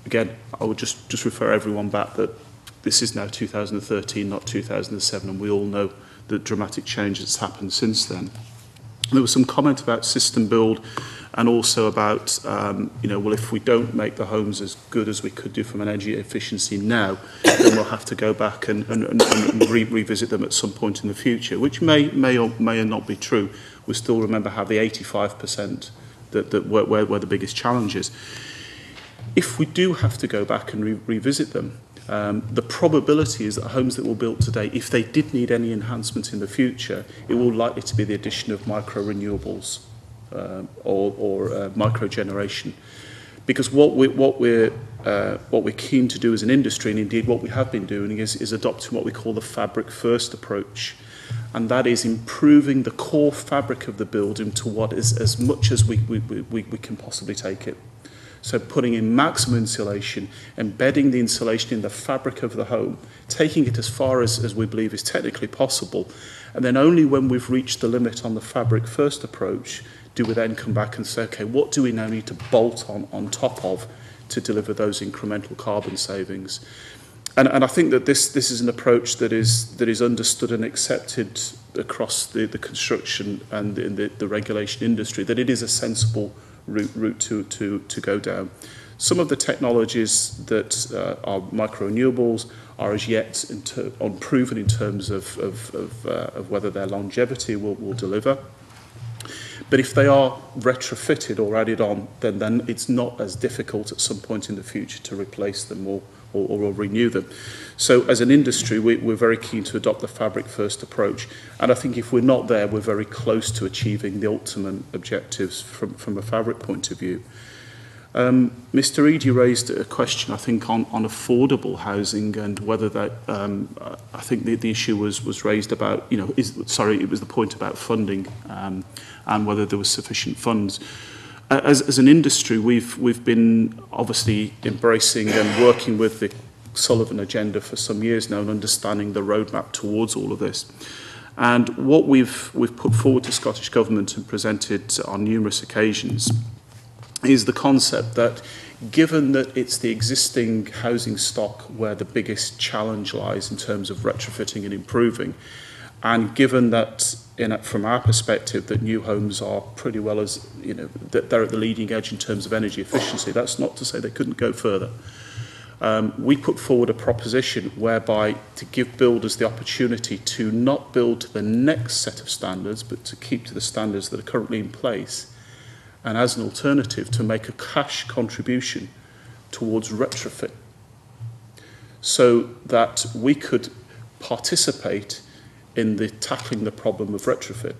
Again, I would just refer everyone back that this is now 2013, not 2007, and we all know the dramatic change that's happened since then. There was some comment about system build and also about, well, if we don't make the homes as good as we could do from an energy efficiency now, then we'll have to go back and revisit them at some point in the future, which may or may not be true. We still remember how the 85% where the biggest challenge is. If we do have to go back and revisit them, the probability is that homes that were built today, if they did need any enhancement in the future, it will likely to be the addition of micro-renewables or micro-generation. Because what we're keen to do as an industry, and indeed what we have been doing, is adopting what we call the fabric-first approach. And that is improving the core fabric of the building to what is as much as we can possibly take it. So putting in maximum insulation, embedding the insulation in the fabric of the home, taking it as far as we believe is technically possible, and then only when we've reached the limit on the fabric first approach do we then come back and say, okay, what do we now need to bolt on top of to deliver those incremental carbon savings? And I think that this is an approach that is understood and accepted across the construction and the regulation industry, that it is a sensible route to go down. Some of the technologies that are micro-renewables are as yet unproven in terms of whether their longevity will deliver. But if they are retrofitted or added on, then it's not as difficult at some point in the future to replace them or renew them. So as an industry, we're very keen to adopt the fabric-first approach. And I think if we're not there, we're very close to achieving the ultimate objectives from a fabric point of view. Mr. Eady raised a question, I think, on affordable housing and whether that, I think the issue was raised about, it was the point about funding and whether there was sufficient funds. As an industry, we've been obviously embracing and working with the Sullivan agenda for some years now and understanding the roadmap towards all of this. And what we've put forward to Scottish Government and presented on numerous occasions is the concept that given that it's the existing housing stock where the biggest challenge lies in terms of retrofitting and improving, and given that from our perspective that new homes are pretty well that they're at the leading edge in terms of energy efficiency, that's not to say they couldn't go further. We put forward a proposition whereby to give builders the opportunity to not build to the next set of standards, but to keep to the standards that are currently in place, and as an alternative to make a cash contribution towards retrofit so that we could participate in tackling the problem of retrofit.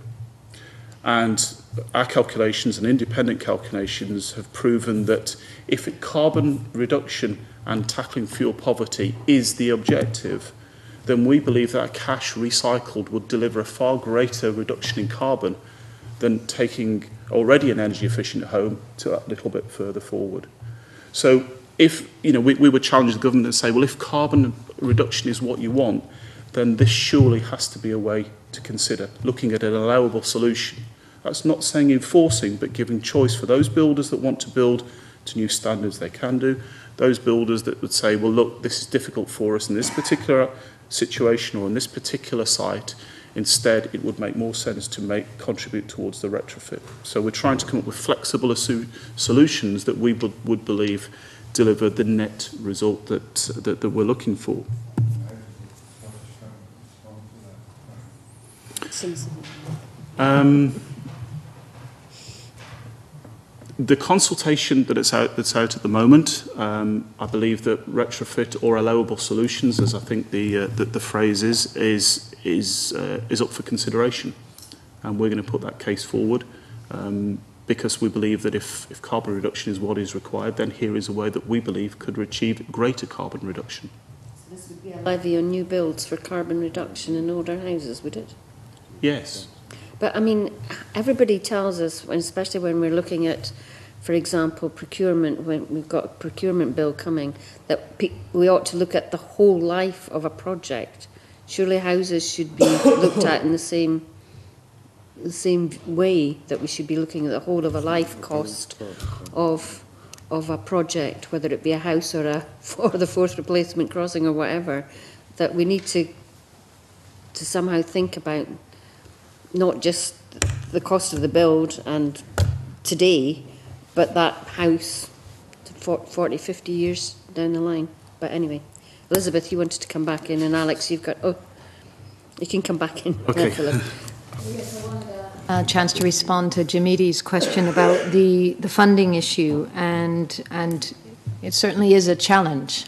And our calculations and independent calculations have proven that if carbon reduction and tackling fuel poverty is the objective, then we believe that cash recycled would deliver a far greater reduction in carbon than taking already an energy efficient home to a little bit further forward. So if we would challenge the government and say, well, if carbon reduction is what you want, then this surely has to be a way to consider, looking at an allowable solution. That's not saying enforcing, but giving choice for those builders that want to build to new standards they can do. Those builders that would say, well, look, this is difficult for us in this particular situation or in this particular site. Instead, it would make more sense to contribute towards the retrofit. So we're trying to come up with flexible solutions that we would believe deliver the net result that we're looking for. The consultation that's out at the moment, I believe that retrofit or allowable solutions, as I think the phrase is up for consideration, and we're going to put that case forward because we believe that if carbon reduction is what is required, then here is a way that we believe could achieve greater carbon reduction. So this would be a levy on new builds for carbon reduction in older houses, would it? Yes. But I mean, everybody tells us, especially when we're looking at, for example, procurement, when we've got a procurement bill coming, that we ought to look at the whole life of a project. Surely houses should be looked at in the same way that we should be looking at the whole of a life cost of a project, whether it be a house or the fourth replacement crossing or whatever, that we need to somehow think about not just the cost of the build and today, but that house 40, 50 years down the line. But anyway, Elizabeth, you wanted to come back in, and Alex, you can come back in. Okay. A chance to respond to Jamidi's question about the funding issue, and it certainly is a challenge,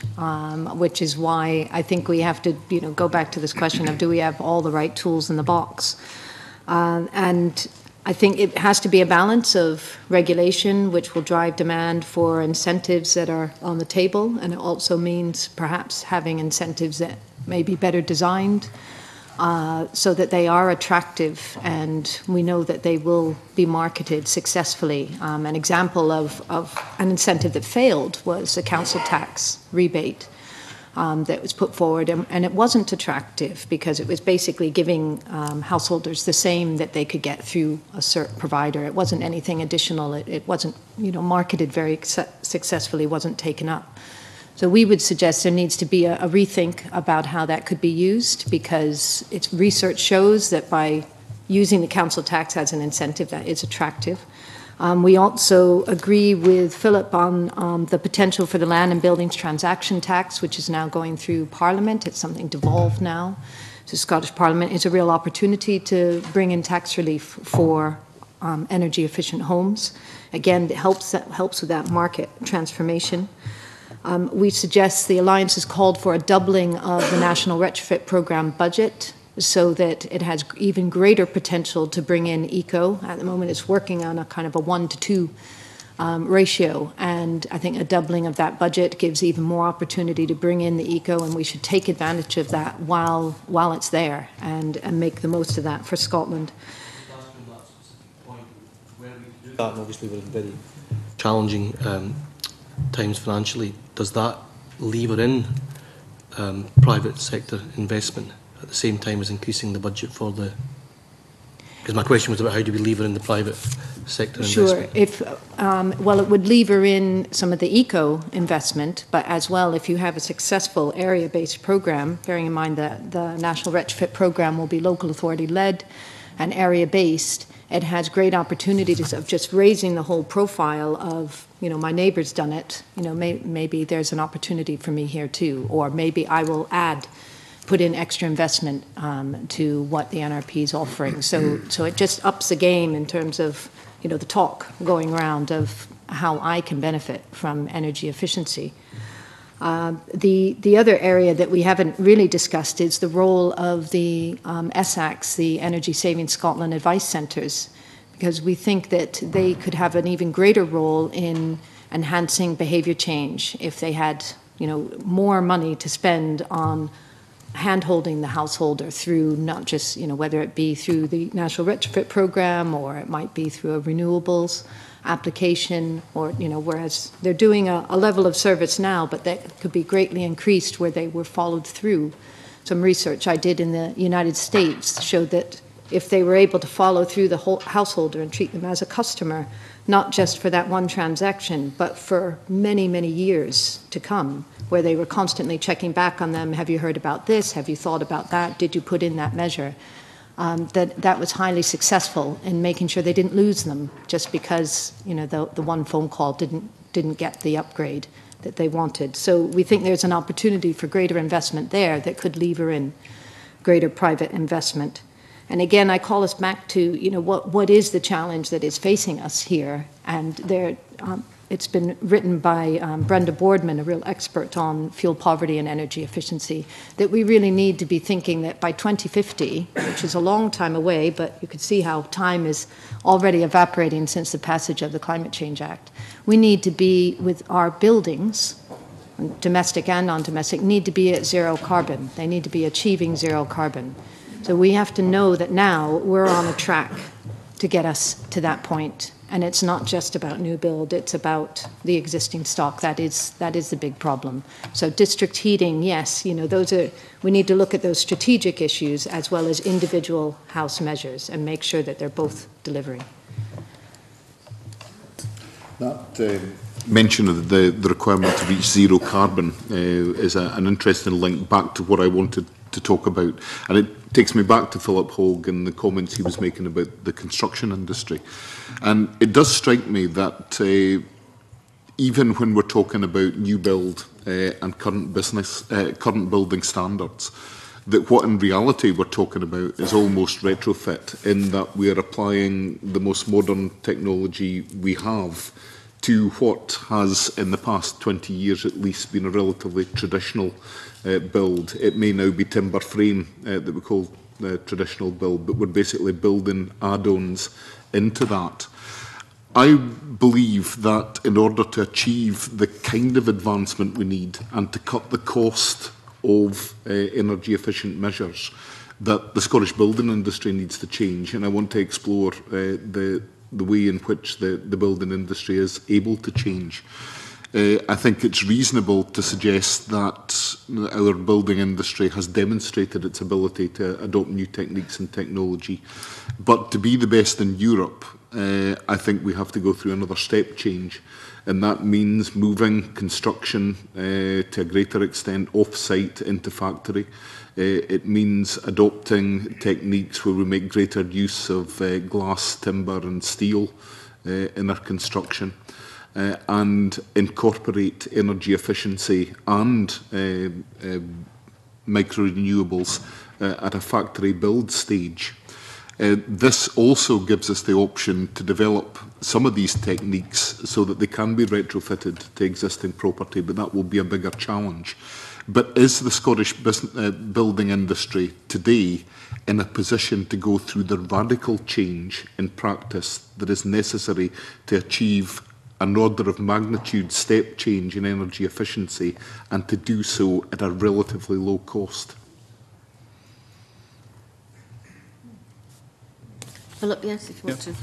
which is why I think we have to go back to this question of, do we have all the right tools in the box? And I think it has to be a balance of regulation, which will drive demand for incentives that are on the table, and it also means perhaps having incentives that may be better designed so that they are attractive and we know that they will be marketed successfully. An example of an incentive that failed was a council tax rebate that was put forward, and it wasn't attractive because it was basically giving householders the same that they could get through a certain provider. It wasn't anything additional. It wasn't marketed very successfully, wasn't taken up. So we would suggest there needs to be a rethink about how that could be used, because its research shows that by using the council tax as an incentive, that is attractive. We also agree with Philip on the potential for the land and buildings transaction tax, which is now going through Parliament. It's something devolved now to Scottish Parliament. It's a real opportunity to bring in tax relief for energy efficient homes. Again, it helps with that market transformation. We suggest the Alliance has called for a doubling of the National Retrofit Programme budget, so that it has even greater potential to bring in eco. At the moment, it's working on a kind of a 1-to-2 ratio, and I think a doubling of that budget gives even more opportunity to bring in the eco, and we should take advantage of that while it's there and make the most of that for Scotland. That, obviously, we're in very challenging times financially. Does that lever in private sector investment at the same time as increasing the budget for the... Because my question was about how do we lever in the private sector investment? Sure. Well, it would lever in some of the eco investment, but as well, if you have a successful area-based program, bearing in mind that the National Retrofit Program will be local authority led and area-based, it has great opportunities of just raising the whole profile of, my neighbour's done it, maybe there's an opportunity for me here too, or maybe I will put in extra investment to what the NRP is offering. So it just ups the game in terms of, the talk going around of how I can benefit from energy efficiency. The other area that we haven't really discussed is the role of the ESSACs, the Energy Saving Scotland Advice Centres, because we think that they could have an even greater role in enhancing behaviour change if they had, more money to spend on hand-holding the householder through not just, whether it be through the National Retrofit Program or it might be through a renewables application, or, whereas they're doing a level of service now, but that could be greatly increased where they were followed through. Some research I did in the United States showed that if they were able to follow through the whole householder and treat them as a customer, not just for that one transaction, but for many, many years to come, where they were constantly checking back on them. Have you heard about this? Have you thought about that? Did you put in that measure? That was highly successful in making sure they didn't lose them just because, the one phone call didn't get the upgrade that they wanted. So we think there's an opportunity for greater investment there that could lever in greater private investment. And again, I call us back to, what is the challenge that is facing us here? And there, it's been written by Brenda Boardman, a real expert on fuel poverty and energy efficiency, that we really need to be thinking that by 2050, which is a long time away, but you can see how time is already evaporating since the passage of the Climate Change Act, we need to be, with our buildings, domestic and non-domestic, need to be at zero carbon. They need to be achieving zero carbon. So we have to know that now we're on a track to get us to that point. And it's not just about new build, it's about the existing stock. That is the big problem. So district heating, yes, we need to look at those strategic issues as well as individual house measures and make sure that they're both delivering. That mention of the requirement to reach zero carbon is an interesting link back to what I wanted to talk about. And it takes me back to Philip Hogg and the comments he was making about the construction industry. And it does strike me that even when we're talking about new build and current building standards, that what in reality we're talking about is almost retrofit, in that we are applying the most modern technology we have to what has, in the past 20 years at least, been a relatively traditional build. It may now be timber frame that we call traditional build, but we're basically building add-ons into that. I believe that in order to achieve the kind of advancement we need and to cut the cost of energy efficient measures, that the Scottish building industry needs to change, and I want to explore the way in which the building industry is able to change. I think it's reasonable to suggest that our building industry has demonstrated its ability to adopt new techniques and technology. But to be the best in Europe, I think we have to go through another step change. And that means moving construction to a greater extent off-site into factory. It means adopting techniques where we make greater use of glass, timber and steel in our construction. And incorporate energy efficiency and micro-renewables at a factory build stage. This also gives us the option to develop some of these techniques so that they can be retrofitted to existing property, but that will be a bigger challenge. But is the Scottish building industry today in a position to go through the radical change in practice that is necessary to achieve an order of magnitude step change in energy efficiency, and to do so at a relatively low cost? Philip, yes, if you want to.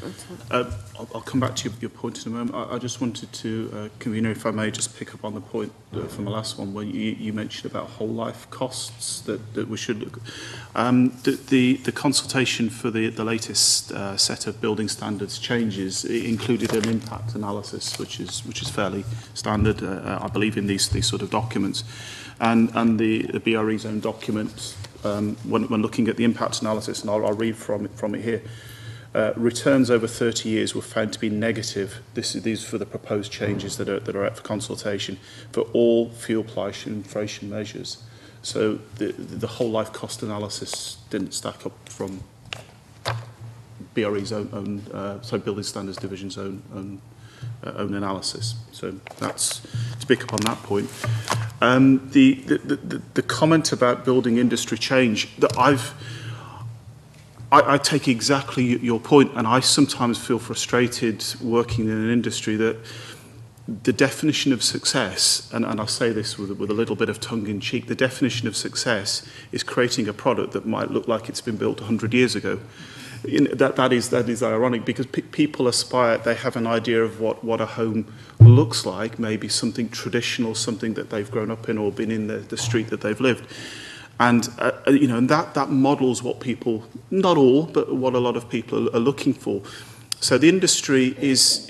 I'll come back to your point in a moment. I just wanted to, Convener, if I may, just pick up on the point from the last one where you mentioned about whole life costs that we should look at. The consultation for the latest set of building standards changes included an impact analysis, which is fairly standard, I believe, in these sort of documents, and the BRE's own document. When looking at the impact analysis, and I'll read from it here. Returns over 30 years were found to be negative. These are for the proposed changes that are up for consultation for all fuel price inflation measures. So the whole life cost analysis didn't stack up from BRE's own Building Standards Division's own analysis. So that's to pick up on that point. The comment about building industry change, that I take exactly your point, and I sometimes feel frustrated working in an industry that the definition of success, and I'll say this with a little bit of tongue-in-cheek, the definition of success is creating a product that might look like it's been built 100 years ago. That is ironic, because people aspire, they have an idea of what a home looks like, maybe something traditional, something that they've grown up in or been in the street that they've lived. And, and that models what people, not all, but what a lot of people are looking for. So the industry is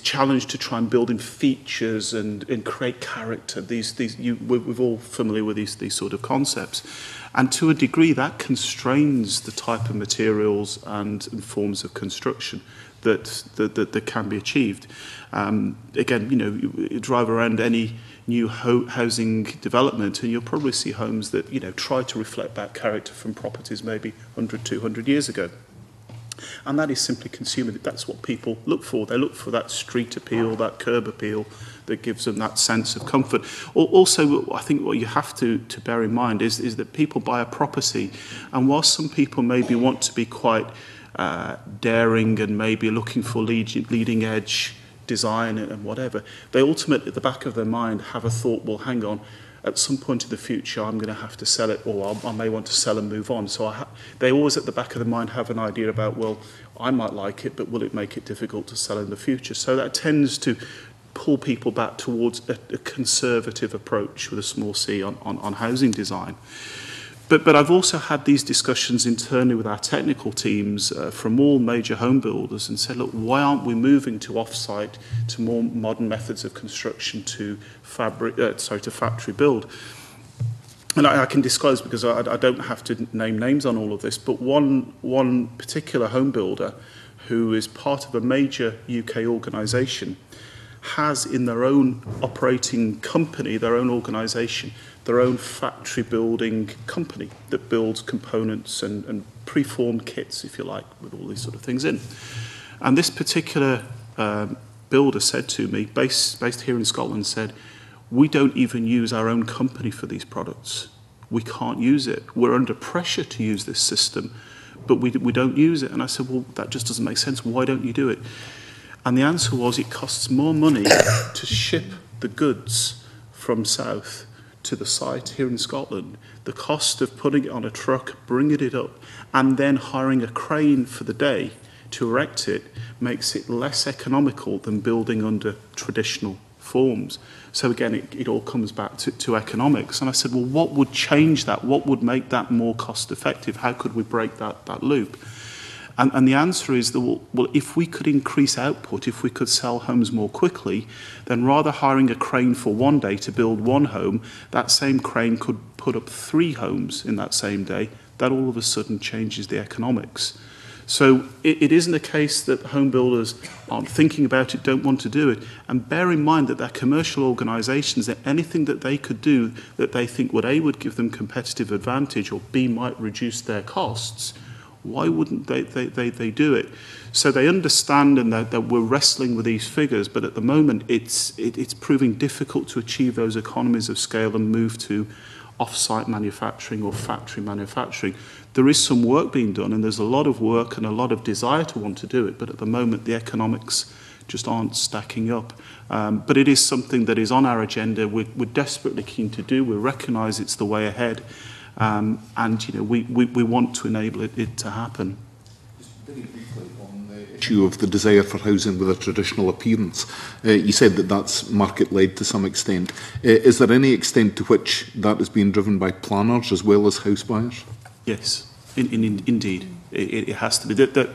challenged to try and build in features and create character. We're all familiar with these sort of concepts. And to a degree, that constrains the type of materials and forms of construction that can be achieved. Again, you drive around any new housing development and you'll probably see homes that, try to reflect that character from properties maybe 100, 200 years ago. And that is simply consumer. That's what people look for. They look for that street appeal, that curb appeal that gives them that sense of comfort. Also, I think what you have to bear in mind is that people buy a property, and whilst some people maybe want to be quite daring and maybe looking for leading edge design and whatever, they ultimately at the back of their mind have a thought, well, hang on, at some point in the future I'm going to have to sell it, or I may want to sell and move on. So they always at the back of their mind have an idea about, well, I might like it, but will it make it difficult to sell in the future? So that tends to pull people back towards a conservative approach with a small c on housing design. But I've also had these discussions internally with our technical teams from all major home builders and said, look, why aren't we moving to off-site, to more modern methods of construction, to factory build? And I can disclose, because I don't have to name names on all of this, but one particular home builder who is part of a major UK organisation has in their own operating company, their own organisation, their own factory building company that builds components and preformed kits, if you like, with all these sort of things in. And this particular builder said to me, based here in Scotland, said, we don't even use our own company for these products. We can't use it. We're under pressure to use this system, but we don't use it. And I said, well, that just doesn't make sense. Why don't you do it? And the answer was, it costs more money to ship the goods from south to the site here in Scotland. The cost of putting it on a truck, bringing it up, and then hiring a crane for the day to erect it makes it less economical than building under traditional forms. So again, it all comes back to economics. And I said, well, what would change that? What would make that more cost effective? How could we break that loop? And the answer is that, well, if we could increase output, if we could sell homes more quickly, then rather hiring a crane for one day to build one home, that same crane could put up 3 homes in that same day. That all of a sudden changes the economics. So it isn't a case that home builders aren't thinking about it, don't want to do it. And bear in mind that they're commercial organisations, that anything that they could do that they think would A, would give them competitive advantage, or B, might reduce their costs, why wouldn't they do it? So they understand and that we're wrestling with these figures, but at the moment it's proving difficult to achieve those economies of scale and move to off-site manufacturing or factory manufacturing. There is some work being done, and there's a lot of work and a lot of desire to want to do it, but at the moment the economics just aren't stacking up. But it is something that is on our agenda. We're desperately keen to do. We recognise it's the way ahead. And we want to enable it to happen. Just very briefly on the issue of the desire for housing with a traditional appearance, you said that that's market-led to some extent. Is there any extent to which that is being driven by planners as well as house buyers? Yes, indeed, it has to be. That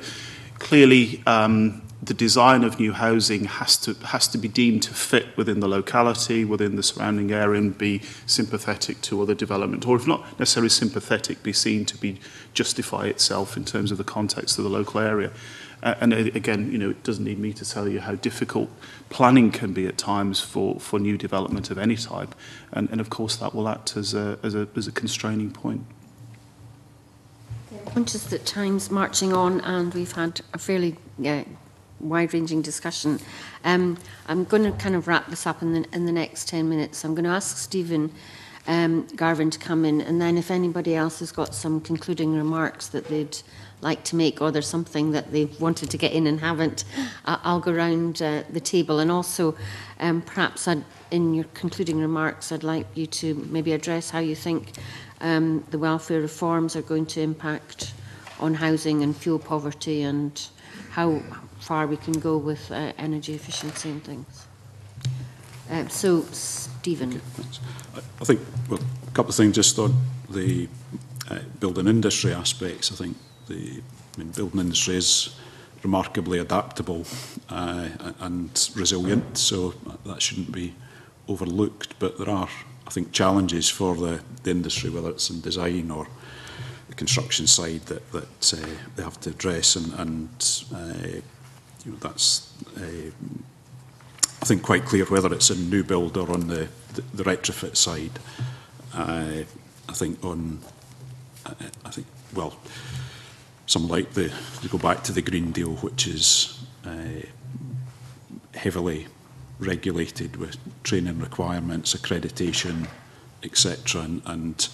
clearly, the design of new housing has to be deemed to fit within the locality, within the surrounding area, and be sympathetic to other development, or if not necessarily sympathetic, be seen to be justify itself in terms of the context of the local area. And again, it doesn't need me to tell you how difficult planning can be at times for new development of any type, and of course that will act as a constraining point. Conscious that time's marching on, and we've had a fairly wide-ranging discussion. I'm going to kind of wrap this up in the next 10 minutes. I'm going to ask Stephen Garvin to come in, and then if anybody else has got some concluding remarks that they'd like to make, or there's something that they wanted to get in and haven't, I'll go round the table. And also, perhaps in your concluding remarks, I'd like you to maybe address how you think the welfare reforms are going to impact on housing and fuel poverty, and how far we can go with energy efficiency and things. So, Stephen. Okay, I think, well, a couple of things just on the building industry aspects. I think the building industry is remarkably adaptable and resilient, so that shouldn't be overlooked. But there are, I think, challenges for the industry, whether it's in design or the construction side, that they have to address, and you know, that's I think quite clear whether it's in new build or on the retrofit side. I think well, some like to go back to the Green Deal, which is heavily regulated with training requirements, accreditation, etc. And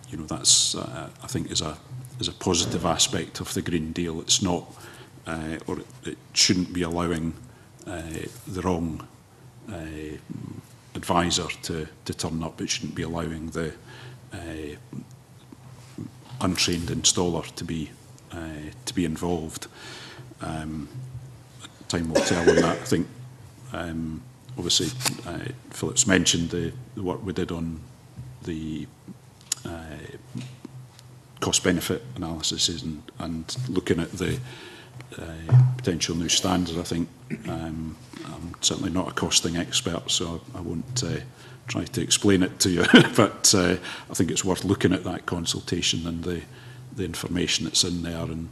you know, that's I think is a positive aspect of the Green Deal. It's not, or it shouldn't be allowing the wrong advisor to turn up. It shouldn't be allowing the untrained installer to be involved. Time will tell on that. I think obviously Philip's mentioned the work we did on the cost-benefit analysis and looking at the potential new standards. I think I'm certainly not a costing expert, so I won't try to explain it to you, but I think it's worth looking at that consultation and the information that's in there, and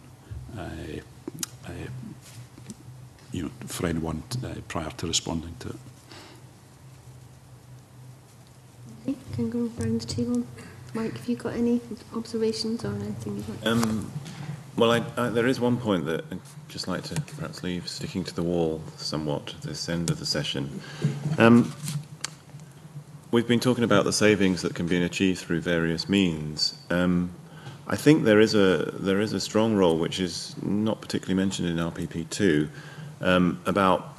you know, for anyone prior to responding to it. Okay, can go around the table. Mike, have you got any observations or anything you'd like? Well, there is one point that I'd just like to perhaps leave sticking to the wall somewhat at this end of the session. We've been talking about the savings that can be achieved through various means. I think there is a strong role, which is not particularly mentioned in RPP2, about,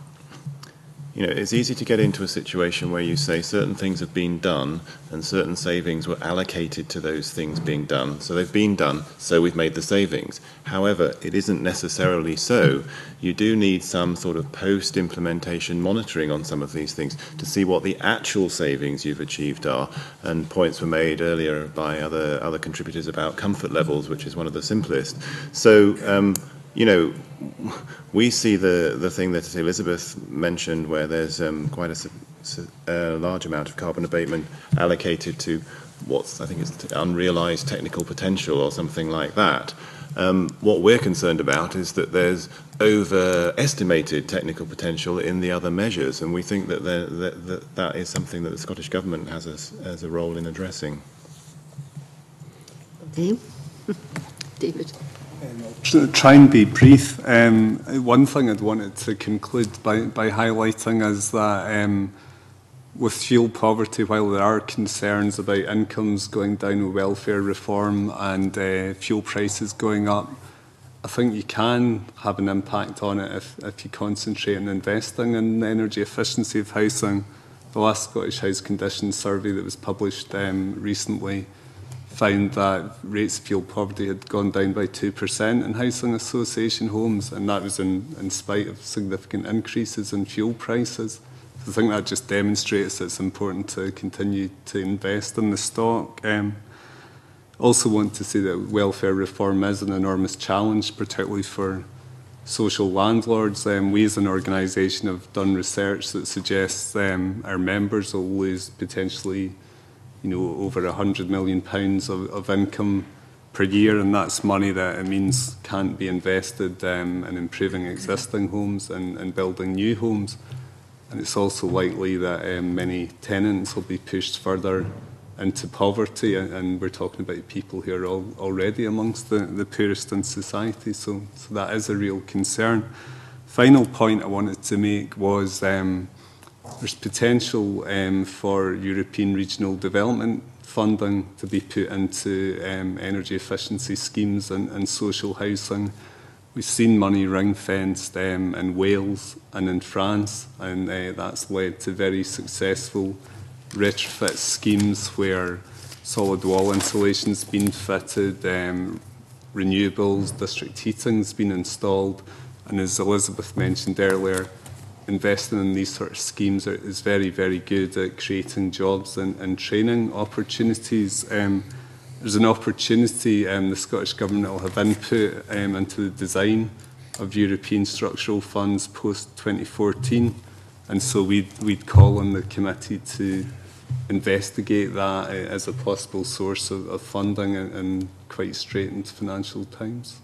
you know, it's easy to get into a situation where you say certain things have been done and certain savings were allocated to those things being done. So they've been done, so we've made the savings. However, it isn't necessarily so. You do need some sort of post-implementation monitoring on some of these things to see what the actual savings you've achieved are. And points were made earlier by other contributors about comfort levels, which is one of the simplest. So, you know, we see the thing that Elizabeth mentioned, where there's quite a large amount of carbon abatement allocated to I think it's unrealised technical potential or something like that. What we're concerned about is that there's overestimated technical potential in the other measures, and we think that that is something that the Scottish Government has a role in addressing. Okay. David. Try and be brief. One thing I'd wanted to conclude by highlighting is that with fuel poverty, while there are concerns about incomes going down with welfare reform and fuel prices going up, I think you can have an impact on it if you concentrate on investing in energy efficiency of housing. The last Scottish House Conditions survey that was published recently found that rates of fuel poverty had gone down by 2% in housing association homes, and that was in spite of significant increases in fuel prices. So I think that just demonstrates that it's important to continue to invest in the stock. Also want to say that welfare reform is an enormous challenge, particularly for social landlords. We as an organisation have done research that suggests our members will lose potentially, you know, over £100 million of income per year, and that's money that it means can't be invested in improving existing homes and building new homes. And it's also likely that many tenants will be pushed further into poverty, and we're talking about people who are already amongst the poorest in society, so that is a real concern. Final point I wanted to make was There's potential for European regional development funding to be put into energy efficiency schemes and social housing. We've seen money ring-fenced in Wales and in France, and that's led to very successful retrofit schemes where solid wall insulation's been fitted, renewables, district heating's been installed, and as Elizabeth mentioned earlier, investing in these sort of schemes is very, very good at creating jobs and training opportunities. There's an opportunity the Scottish Government will have input into the design of European structural funds post-2014, and so we'd call on the committee to investigate that as a possible source of funding in quite straitened financial times.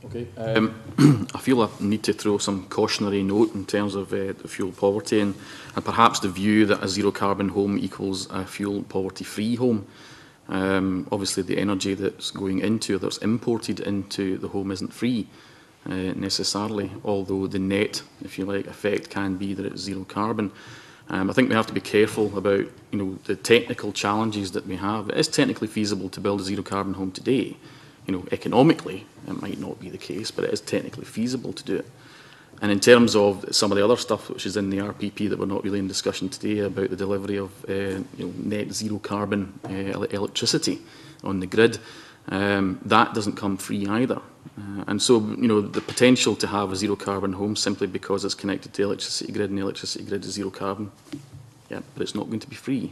Okay. I feel I need to throw some cautionary note in terms of the fuel poverty and perhaps the view that a zero carbon home equals a fuel poverty free home. Obviously the energy that's going into, that's imported into the home isn't free necessarily, although the net, if you like, effect can be that it's zero carbon. I think we have to be careful about the technical challenges that we have. It is technically feasible to build a zero carbon home today. Economically, it might not be the case, but it is technically feasible to do it. And in terms of some of the other stuff which is in the RPP that we're not really in discussion today about the delivery of net zero carbon electricity on the grid, that doesn't come free either. And so, the potential to have a zero carbon home simply because it's connected to the electricity grid and the electricity grid is zero carbon, yeah, but it's not going to be free.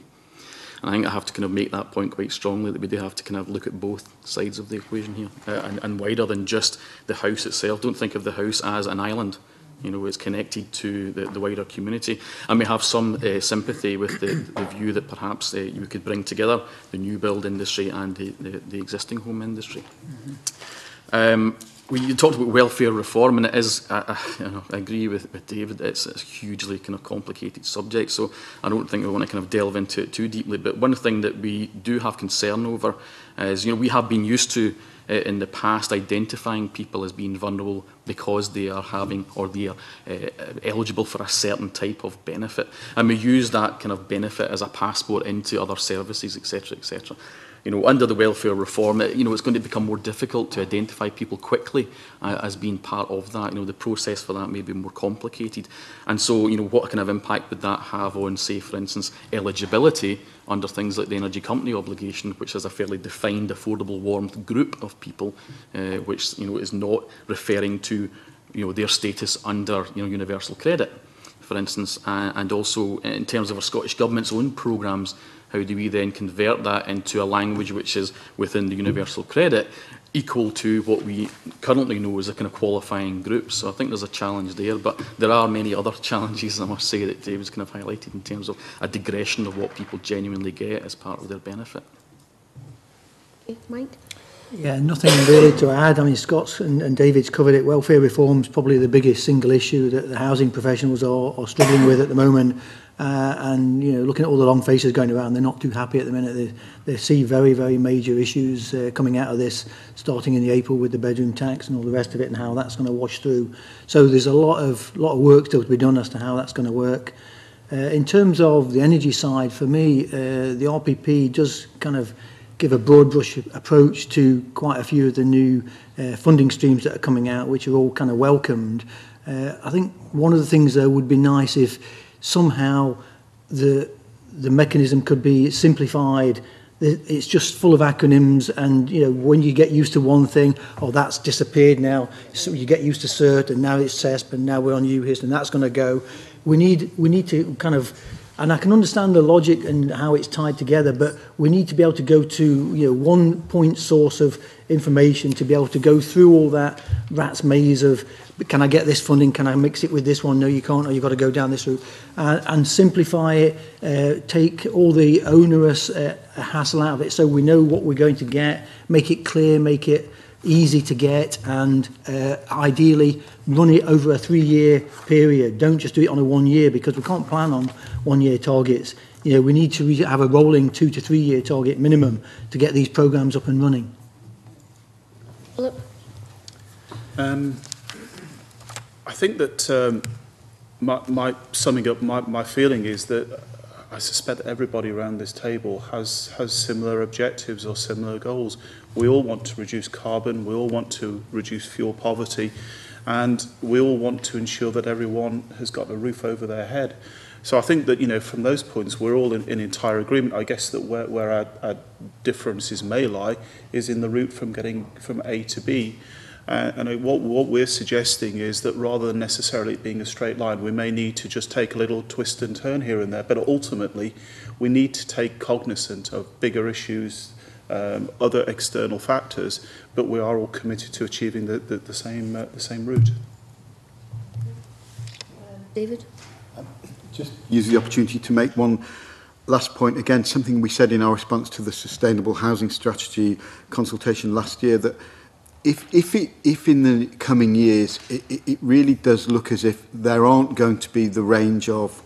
And I think I have to kind of make that point quite strongly, that we do have to kind of look at both sides of the equation here, and wider than just the house itself. Don't think of the house as an island. It's connected to the wider community. And we have some sympathy with the view that perhaps you could bring together the new build industry and the existing home industry. You talked about welfare reform, and it is, I agree with David, it's a hugely kind of complicated subject, so I don't think we want to kind of delve into it too deeply. But one thing that we do have concern over is, we have been used to, in the past, identifying people as being vulnerable because they are having, or they are eligible for a certain type of benefit. And we use that kind of benefit as a passport into other services, etc., etc. Under the welfare reform, it's going to become more difficult to identify people quickly as being part of that. The process for that may be more complicated. And so, what kind of impact would that have on, say, for instance, eligibility under things like the energy company obligation, which is a fairly defined, affordable, warmth group of people, which, is not referring to, their status under, universal credit, for instance. And also, in terms of our Scottish Government's own programmes, how do we then convert that into a language which is within the universal credit equal to what we currently know as a kind of qualifying group? So I think there's a challenge there, but there are many other challenges, I must say, that David's kind of highlighted in terms of a digression of what people genuinely get as part of their benefit. Okay, Mike? Yeah, nothing really to add. I mean, Scott's and David's covered it. Welfare reform is probably the biggest single issue that the housing professionals are struggling with at the moment. And, looking at all the long faces going around, they're not too happy at the minute. They see very, very major issues coming out of this, starting in April with the bedroom tax and all the rest of it, and how that's going to wash through. So there's a lot of work still to be done as to how that's going to work. In terms of the energy side, for me, the RPP does kind of give a broad brush approach to quite a few of the new funding streams that are coming out, which are all kind of welcomed. I think one of the things, though, would be nice if somehow the mechanism could be simplified. It's just full of acronyms, and when you get used to one thing, that's disappeared now. So you get used to CERT, and now it's CESP, and now we're on UHIST, and that's going to go. We need to kind of, and I can understand the logic and how it's tied together, but we need to be able to go to one point source of information to be able to go through all that rat's maze of, can I get this funding? Can I mix it with this one? No, you can't, or you've got to go down this route. And simplify it, take all the onerous hassle out of it so we know what we're going to get, make it clear, make it easy to get, and ideally run it over a 3-year period. Don't just do it on a 1 year, because we can't plan on 1 year targets. We need to have a rolling 2 to 3 year target minimum to get these programmes up and running. Philip? I think that summing up my feeling is that I suspect that everybody around this table has similar objectives or similar goals. We all want to reduce carbon, we all want to reduce fuel poverty, and we all want to ensure that everyone has got a roof over their head. So I think that, you know, from those points, we're all in entire agreement. I guess that where our differences may lie is in the route from getting from A to B. And what we're suggesting is that rather than necessarily it being a straight line, we may need to just take a little twist and turn here and there. But ultimately, we need to take cognizance of bigger issues, other external factors, but we are all committed to achieving the same route. David? Just use the opportunity to make one last point. Again, something we said in our response to the Sustainable Housing Strategy consultation last year, that if in the coming years it really does look as if there aren't going to be the range of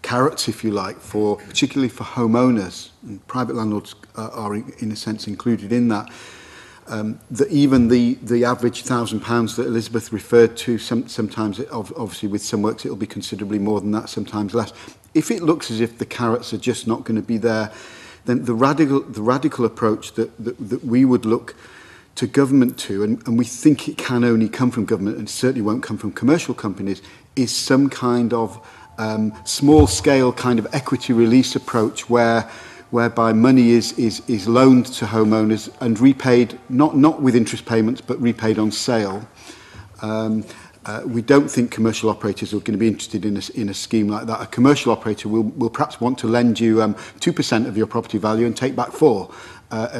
carrots, if you like, particularly for homeowners, and private landlords are in a sense included in that, that even the average £1,000 that Elizabeth referred to, sometimes obviously with some works it'll be considerably more than that, sometimes less. If it looks as if the carrots are just not going to be there, then the radical approach that we would look to government to, and we think it can only come from government and certainly won't come from commercial companies, is some kind of small-scale kind of equity release approach whereby money is loaned to homeowners and repaid, not with interest payments, but repaid on sale. We don't think commercial operators are going to be interested in a scheme like that. A commercial operator will perhaps want to lend you 2% of your property value and take back 4%.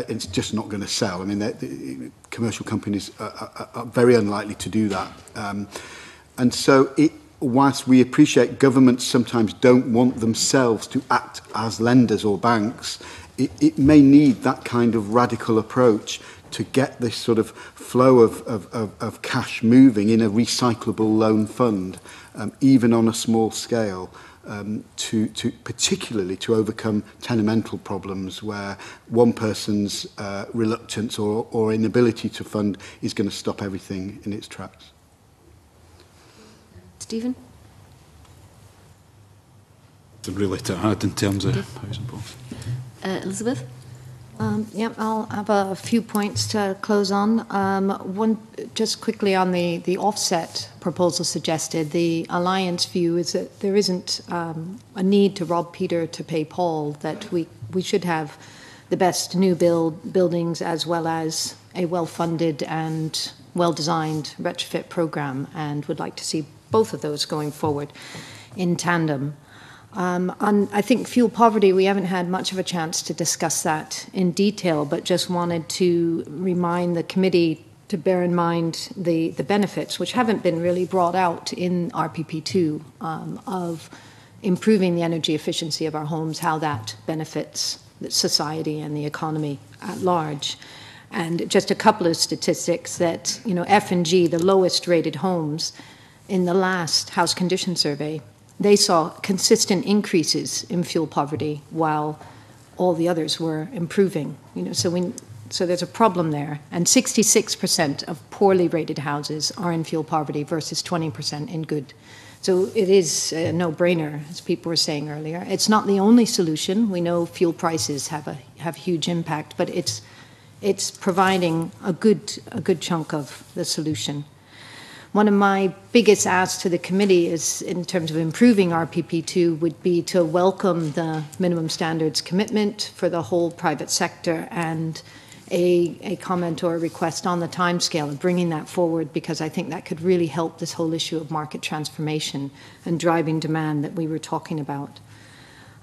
It's just not going to sell. I mean, commercial companies are very unlikely to do that. And so whilst we appreciate governments sometimes don't want themselves to act as lenders or banks, it may need that kind of radical approach to get this sort of flow of cash moving in a recyclable loan fund, even on a small scale. Particularly to overcome tenemental problems where one person's reluctance or inability to fund is going to stop everything in its tracks. Stephen? Really to add in terms of housing policy. Elizabeth? Yeah, I'll have a few points to close on. One, just quickly on the offset proposal suggested, the Alliance view is that there isn't a need to rob Peter to pay Paul, that we should have the best new buildings as well as a well-funded and well-designed retrofit program, and would like to see both of those going forward in tandem. On, I think, fuel poverty, we haven't had much of a chance to discuss that in detail, but just wanted to remind the committee to bear in mind the benefits, which haven't been really brought out in RPP2, of improving the energy efficiency of our homes, how that benefits society and the economy at large. And just a couple of statistics that, you know, F&G, the lowest rated homes, in the last house condition survey, they saw consistent increases in fuel poverty while all the others were improving. You know, so there's a problem there. And 66% of poorly rated houses are in fuel poverty versus 20% in good. So it is a no-brainer, as people were saying earlier. It's not the only solution. We know fuel prices have huge impact, but it's providing a good chunk of the solution. One of my biggest asks to the committee is, in terms of improving RPP2, would be to welcome the minimum standards commitment for the whole private sector and a comment or a request on the timescale of bringing that forward, because I think that could really help this whole issue of market transformation and driving demand that we were talking about.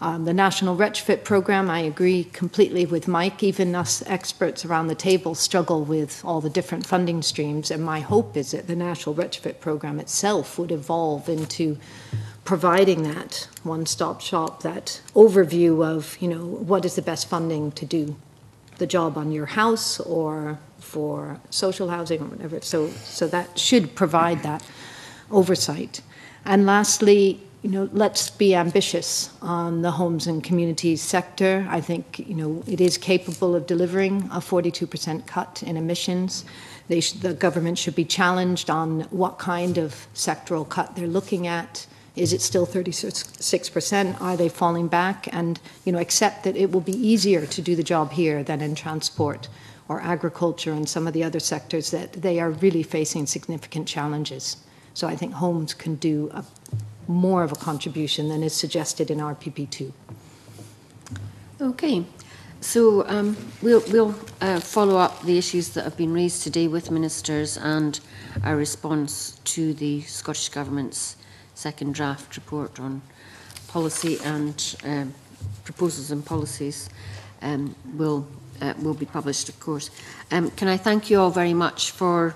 The National Retrofit Programme, I agree completely with Mike. Even us experts around the table struggle with all the different funding streams, and my hope is that the National Retrofit Programme itself would evolve into providing that one-stop shop, that overview of, you know, what is the best funding to do the job on your house or for social housing or whatever. So that should provide that oversight. And lastly, you know, let's be ambitious on the homes and communities sector. I think, you know, it is capable of delivering a 42% cut in emissions. the government should be challenged on what kind of sectoral cut they're looking at. Is it still 36%? Are they falling back? And, you know, accept that it will be easier to do the job here than in transport or agriculture and some of the other sectors that they are really facing significant challenges. So I think homes can do more of a contribution than is suggested in RPP2. Okay. So we'll follow up the issues that have been raised today with ministers and our response to the Scottish Government's second draft report on policy and proposals and policies will be published, of course. Can I thank you all very much for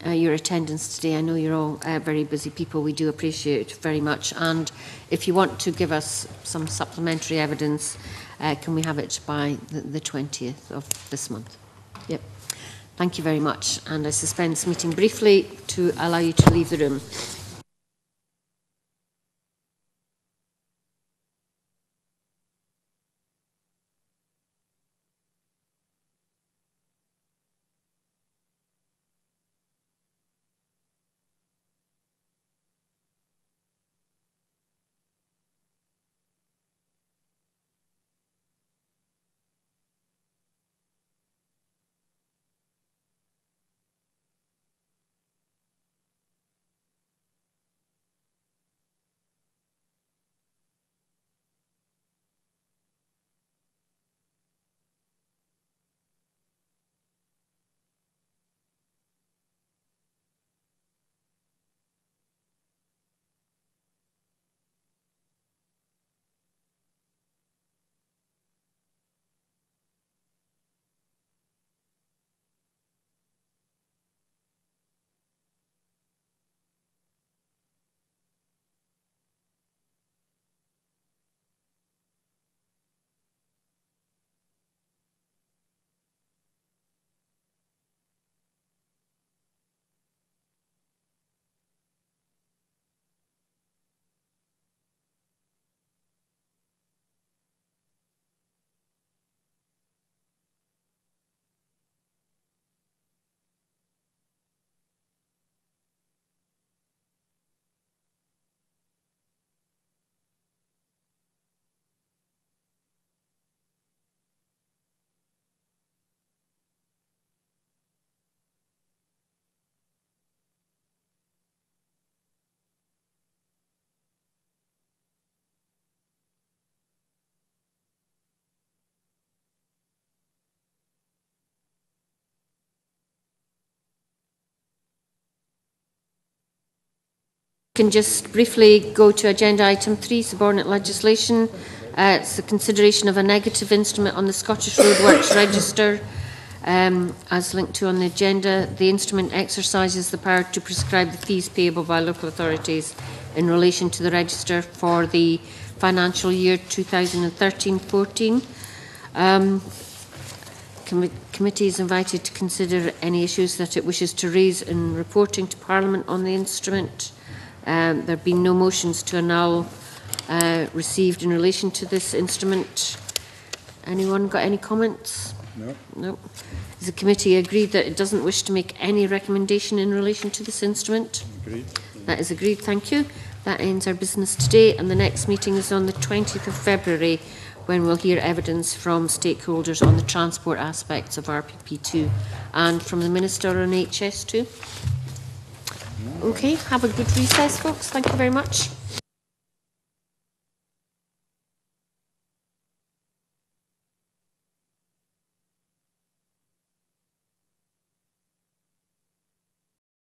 your attendance today? I know you're all very busy people. We do appreciate it very much. And if you want to give us some supplementary evidence, can we have it by the 20th of this month? Yep. Thank you very much. And I suspend this meeting briefly to allow you to leave the room. Can just briefly go to agenda item 3, subordinate legislation. It's the consideration of a negative instrument on the Scottish Roadworks Register. As linked to on the agenda, the instrument exercises the power to prescribe the fees payable by local authorities in relation to the register for the financial year 2013-14. Committee is invited to consider any issues that it wishes to raise in reporting to Parliament on the instrument. There have been no motions to annul received in relation to this instrument. Anyone got any comments? No. No. Is the committee agreed that it doesn't wish to make any recommendation in relation to this instrument? Agreed. That is agreed, thank you. That ends our business today, and the next meeting is on the 20th of February, when we'll hear evidence from stakeholders on the transport aspects of RPP2 and from the Minister on HS2. Okay, have a good recess, folks. Thank you very much.